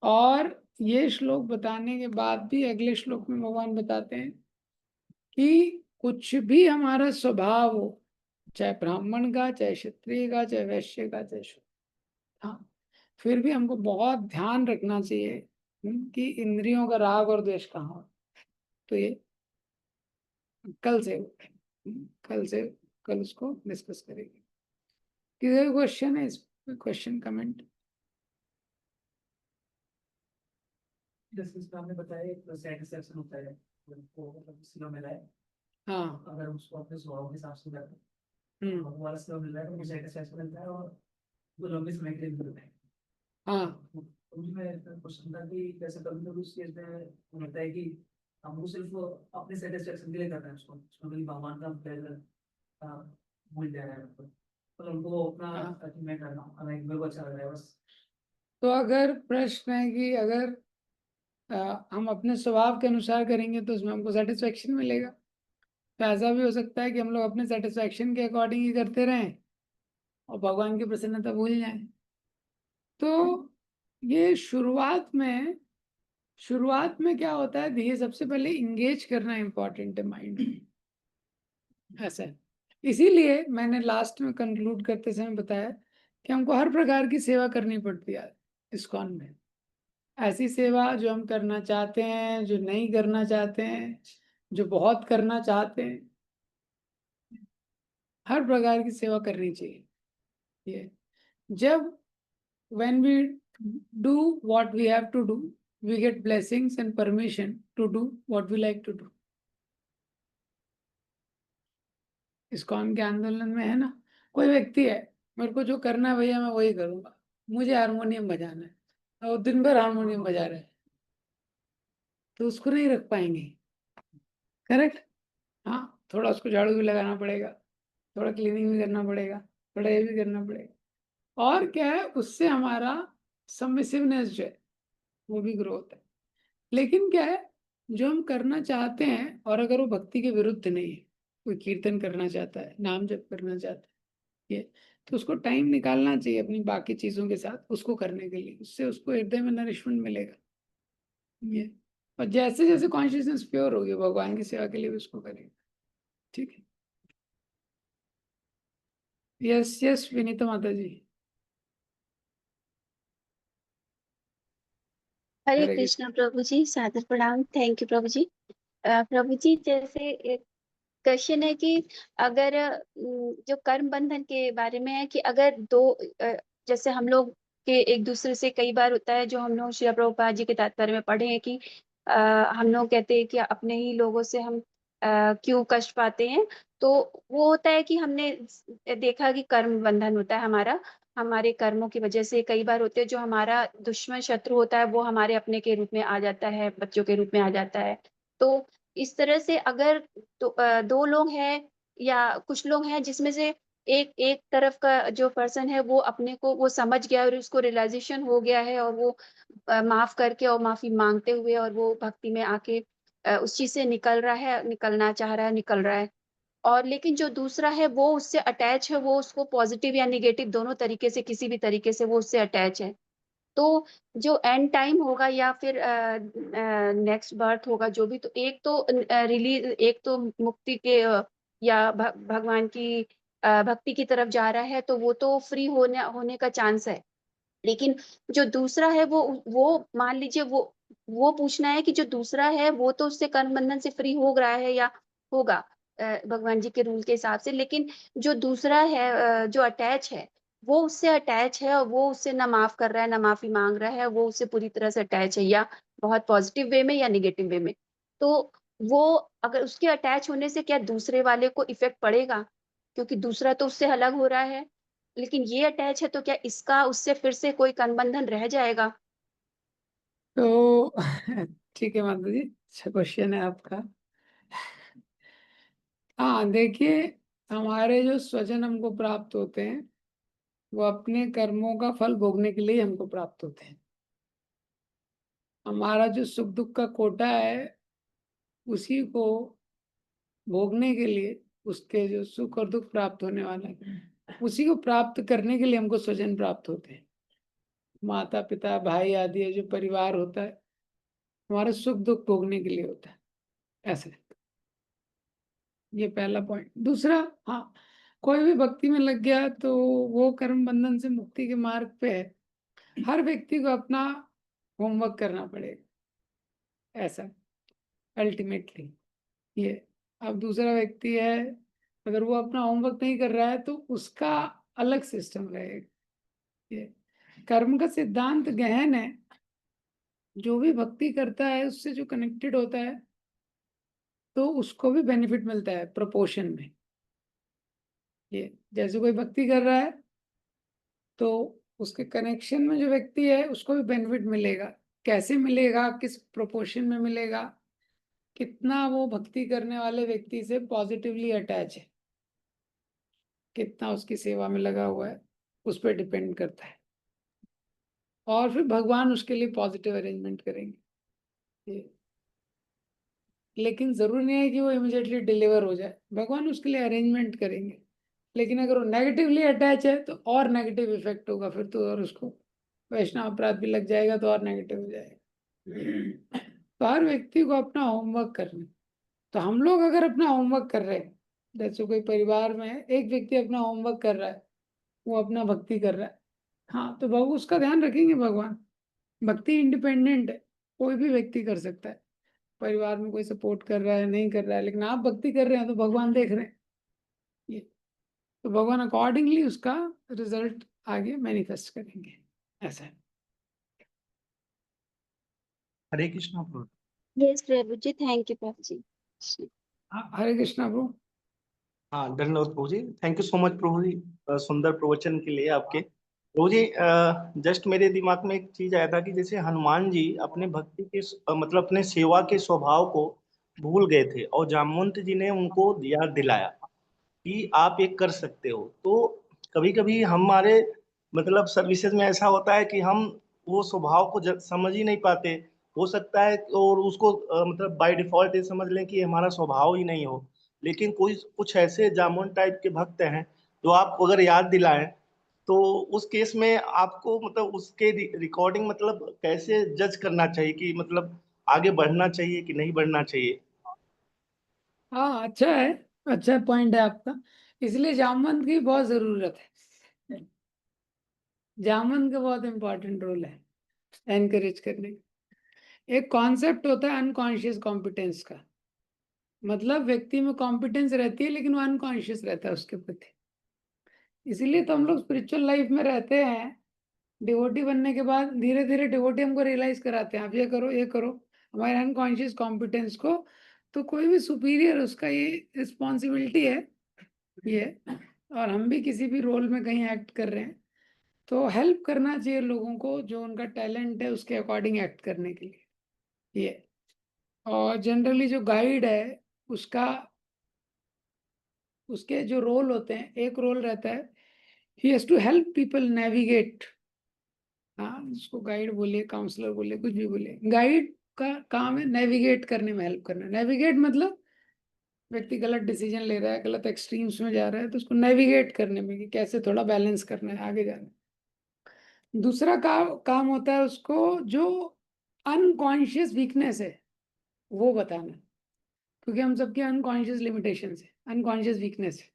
और ये श्लोक बताने के बाद भी अगले श्लोक में भगवान बताते हैं कि कुछ भी हमारा स्वभाव हो, चाहे ब्राह्मण का, चाहे क्षत्रिय का, चाहे वैश्य का, चाहे शूद्र, हाँ, फिर भी हमको बहुत ध्यान रखना चाहिए कि इंद्रियों का राग और द्वेष कहाँ हो। तो ये कल से कल से कल उसको डिस्कस करेंगे। किसी क्वेश्चन है? इस क्वेश्चन कमेंट? जैसे इसमें आपने बताया एक सेटिस्फेक्शन होता है, वो मतलब सिलो मिला है, हाँ। अगर उसको अपने स्वभाव के हिसाब से करते हम्म। हैं वाला सिलो मिल रहा है तो मुझे सेटिस्फेक्शन मिलता है और वो लंबे समय के लिए मिलता है। हाँ। तो मुझे क्वेश्चन था कि कैसे कभी कभी उस केस में होता है कि हम वो सिर्फ अपने सेटिस्फेक्शन के लिए कर रहे हैं, उसको उसमें कभी भगवान का प्लेजर भूल जा रहा है, मतलब उनको अपना हाँ। मैं कर रहा हूँ, हमें मेरे को अच्छा लग रहा है बस। तो अगर प्रश्न है कि अगर हम अपने स्वभाव के अनुसार करेंगे तो उसमें हमको सेटिस्फेक्शन मिलेगा, तो ऐसा भी हो सकता है कि हम लोग अपने सेटिस्फेक्शन के अकॉर्डिंग ही करते रहें और भगवान की प्रसन्नता भूल जाएं। तो ये शुरुआत में क्या होता है, धीरे सबसे पहले इंगेज करना इंपॉर्टेंट है माइंड में, ऐसा है। इसीलिए मैंने लास्ट में कंक्लूड करते समय बताया कि हमको हर प्रकार की सेवा करनी पड़ती है इस्कॉन में। ऐसी सेवा जो हम करना चाहते हैं, जो नहीं करना चाहते हैं, जो बहुत करना चाहते हैं, हर प्रकार की सेवा करनी चाहिए। ये जब when we do what we have to do, we get blessings and permission to do what we like to do. ISKCON के आंदोलन में है ना, कोई व्यक्ति है, मेरे को जो करना है भैया मैं वही करूंगा, मुझे हारमोनियम बजाना है, और दिन भर हारमोनियम बजा रहे हैं, तो उसको नहीं रख पाएंगे। करेक्ट? हाँ, थोड़ा उसको झाड़ू भी लगाना पड़ेगा, थोड़ा क्लीनिंग भी करना पड़ेगा, थोड़ा ये भी करना पड़ेगा, और क्या है उससे हमारा सबमिसिवनेस जो है वो भी ग्रो होता है। लेकिन क्या है, जो हम करना चाहते हैं और अगर वो भक्ति के विरुद्ध नहीं है, कोई कीर्तन करना चाहता है, नाम जप करना चाहता है, ये तो उसको टाइम निकालना चाहिए अपनी बाकी चीजों के साथ उसको करने के लिए, उससे उसको हृदय में नरिशमेंट मिलेगा। ये और जैसे जैसे कॉन्शियसनेस प्योर होगी भगवान की सेवा के लिए भी उसको करेगा। ठीक है? यस यस विनीता माता जी। हरे हरे कृष्ण। कृष्णा प्रभु जी, सादर प्रणाम। थैंक यू प्रभु जी। प्रभु जी, जैसे एक क्वेश्चन है कि अगर जो कर्म बंधन के बारे में है कि अगर दो जैसे हम लोग के एक दूसरे से कई बार होता है, जो हम लोग श्री प्रभुपाद जी के तात्पर्य में पढ़े हैं कि हम लोग कहते हैं कि अपने ही लोगों से हम क्यों कष्ट पाते हैं। तो वो होता है कि हमने देखा कि कर्म बंधन होता है हमारा, हमारे कर्मों की वजह से कई बार होते हैं, जो हमारा दुश्मन शत्रु होता है वो हमारे अपने के रूप में आ जाता है, बच्चों के रूप में आ जाता है। तो इस तरह से अगर दो लोग हैं या कुछ लोग हैं जिसमें से एक एक तरफ का जो पर्सन है वो अपने को वो समझ गया और उसको रियलाइजेशन हो गया है, और वो माफ करके और माफी मांगते हुए और वो भक्ति में आके उस चीज से निकल रहा है, निकलना चाह रहा है, निकल रहा है। और लेकिन जो दूसरा है वो उससे अटैच है, वो उसको पॉजिटिव या निगेटिव दोनों तरीके से, किसी भी तरीके से वो उससे अटैच है। तो जो एंड टाइम होगा या फिर नेक्स्ट बर्थ होगा, जो भी, तो एक तो रिलीज, एक तो मुक्ति के या भगवान की भक्ति की तरफ जा रहा है, तो वो तो फ्री होने होने का चांस है। लेकिन जो दूसरा है वो मान लीजिए वो पूछना है कि जो दूसरा है वो तो उससे कर्म बंधन से फ्री हो रहा है या होगा भगवान जी के रूल के हिसाब से, लेकिन जो दूसरा है जो अटैच है वो उससे अटैच है और वो उससे ना माफ कर रहा है ना माफी मांग रहा है, वो उससे पूरी तरह से अटैच है, या बहुत पॉजिटिव वे में या नेगेटिव वे में। तो वो अगर उसके अटैच होने से क्या दूसरे वाले को इफेक्ट पड़ेगा, क्योंकि दूसरा तो उससे अलग हो रहा है, लेकिन ये अटैच है, तो क्या इसका उससे फिर से कोई बंधन रह जाएगा? तो ठीक है माता जी, अच्छा क्वेश्चन है आपका। हाँ देखिए, हमारे जो स्वजन हमको प्राप्त होते हैं वो अपने कर्मों का फल भोगने के लिए हमको प्राप्त होते हैं। हमारा जो सुख दुख का कोटा है उसी को भोगने के लिए, उसके जो सुख और दुख प्राप्त होने वाला है उसी को प्राप्त करने के लिए हमको स्वजन प्राप्त होते हैं। माता पिता भाई आदि ये जो परिवार होता है हमारा सुख दुख भोगने के लिए होता है, ऐसे। ये पहला पॉइंट। दूसरा, हाँ, कोई भी भक्ति में लग गया तो वो कर्म बंधन से मुक्ति के मार्ग पे है। हर व्यक्ति को अपना होमवर्क करना पड़ेगा, ऐसा अल्टीमेटली ये। अब दूसरा व्यक्ति है, अगर वो अपना होमवर्क नहीं कर रहा है तो उसका अलग सिस्टम रहेगा। ये कर्म का सिद्धांत गहन है। जो भी भक्ति करता है उससे जो कनेक्टेड होता है तो उसको भी बेनिफिट मिलता है प्रोपोर्शन में। ये जैसे कोई भक्ति कर रहा है तो उसके कनेक्शन में जो व्यक्ति है उसको भी बेनिफिट मिलेगा। कैसे मिलेगा, किस प्रोपोर्शन में मिलेगा, कितना वो भक्ति करने वाले व्यक्ति से पॉजिटिवली अटैच है, कितना उसकी सेवा में लगा हुआ है, उस पर डिपेंड करता है। और फिर भगवान उसके लिए पॉजिटिव अरेंजमेंट करेंगे। ये लेकिन जरूरी नहीं है कि वो इमिडिएटली डिलीवर हो जाए, भगवान उसके लिए अरेंजमेंट करेंगे। लेकिन अगर वो नेगेटिवली अटैच है तो और नेगेटिव इफेक्ट होगा फिर तो, और उसको वैष्णव अपराध भी लग जाएगा तो और नेगेटिव हो जाएगा। तो हर व्यक्ति को अपना होमवर्क करना। तो हम लोग अगर अपना होमवर्क कर रहे हैं, जैसे कोई परिवार में एक व्यक्ति अपना होमवर्क कर रहा है, वो अपना भक्ति कर रहा है, हाँ तो बाबू उसका ध्यान रखेंगे भगवान। भक्ति इंडिपेंडेंट है, कोई भी व्यक्ति कर सकता है। परिवार में कोई सपोर्ट कर रहा है नहीं कर रहा है, लेकिन आप भक्ति कर रहे हैं तो भगवान देख रहे हैं। ये तो भगवान अकॉर्डिंगली उसका रिजल्ट आगे मैनिफेस्ट करेंगे, ऐसा है। हरे कृष्णा प्रभु। यस प्रभु जी, थैंक यू प्रभु जी। हाँ, हरे कृष्णा प्रभु। हाँ धन्यवाद प्रभु जी, थैंक यू सो मच प्रभु जी, सुंदर प्रवचन के लिए आपके। प्रभु जी जस्ट मेरे दिमाग में एक चीज आया था कि जैसे हनुमान जी अपने भक्ति के मतलब अपने सेवा के स्वभाव को भूल गए थे और जामवंत जी ने उनको याद दिलाया कि आप ये कर सकते हो। तो कभी कभी हमारे मतलब सर्विसेज में ऐसा होता है कि हम वो स्वभाव को समझ ही नहीं पाते। हो सकता है और उसको मतलब बाय डिफॉल्ट ये समझ लें कि ये हमारा स्वभाव ही नहीं हो। लेकिन कोई कुछ ऐसे जामुन टाइप के भक्त हैं जो आपको अगर याद दिलाएं तो उस केस में आपको मतलब उसके रिकॉर्डिंग मतलब कैसे जज करना चाहिए कि मतलब आगे बढ़ना चाहिए कि नहीं बढ़ना चाहिए। हाँ अच्छा है, अच्छा पॉइंट है आपका। इसलिए जामवंत की बहुत जरूरत है। जामवंत का बहुत इंपॉर्टेंट रोल है एनकरेज करने का। एक कॉन्सेप्ट होता है अनकॉन्शियस कॉम्पिटेंस का, मतलब व्यक्ति में कॉम्पिटेंस रहती है लेकिन वो अनकॉन्शियस रहता है उसके प्रति। इसीलिए तो हम लोग स्पिरिचुअल लाइफ में रहते हैं, डिवोटी बनने के बाद धीरे धीरे डिवोटी हमको रियलाइज कराते हैं आप ये करो ये करो, हमारे अनकॉन्शियस कॉम्पिटेंस को। तो कोई भी सुपीरियर उसका ये रिस्पॉन्सिबिलिटी है ये। और हम भी किसी भी रोल में कहीं एक्ट कर रहे हैं तो हेल्प करना चाहिए लोगों को, जो उनका टैलेंट है उसके अकॉर्डिंग एक्ट करने के लिए ये। और जनरली जो गाइड है उसका, उसके जो रोल होते हैं, एक रोल रहता है he has to help people navigate. हाँ, उसको गाइड बोलिए काउंसलर बोलिए कुछ भी बोलिए, गाइड का काम है नेविगेट करने में हेल्प करना। नेविगेट मतलब व्यक्ति गलत डिसीजन ले रहा है, गलत एक्सट्रीम्स में जा रहा है तो उसको नेविगेट करने में कि कैसे थोड़ा बैलेंस करना है, आगे जाना है। दूसरा काम होता है उसको जो अनकॉन्शियस वीकनेस है वो बताना, क्योंकि हम सबके अनकॉन्शियस लिमिटेशन है, अनकॉन्शियस वीकनेस है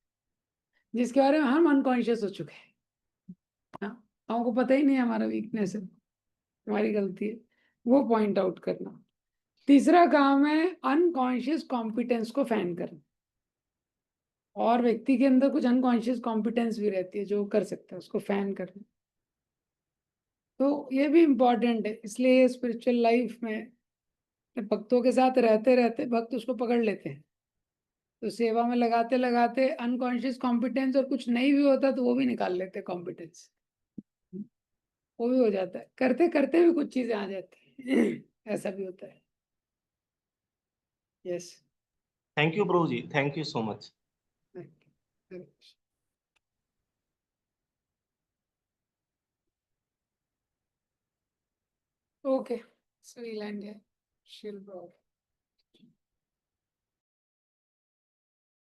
जिसके बारे में हम अनकॉन्शियस हो चुके हैं। हाँ, हमको पता ही नहीं है हमारा वीकनेस है, हमारी गलती है, वो पॉइंट आउट करना। तीसरा काम है अनकॉन्शियस कॉम्पिटेंस को फैन करना। और व्यक्ति के अंदर कुछ अनकॉन्शियस कॉम्पिटेंस भी रहती है जो कर सकता है उसको फैन करना। तो ये भी इम्पोर्टेंट है, इसलिए स्पिरिचुअल लाइफ में भक्तों के साथ रहते रहते भक्त उसको पकड़ लेते हैं। तो सेवा में लगाते लगाते अनकॉन्शियस कॉम्पिटेंस और कुछ नहीं भी होता तो वो भी निकाल लेते कॉम्पिटेंस, वो भी हो जाता है, करते करते भी कुछ चीजें आ जाती हैं ऐसा भी होता है। Yes. Thank you Prabhu ji, thank you so much. Okay, so we'll end here. Shill Prabhu.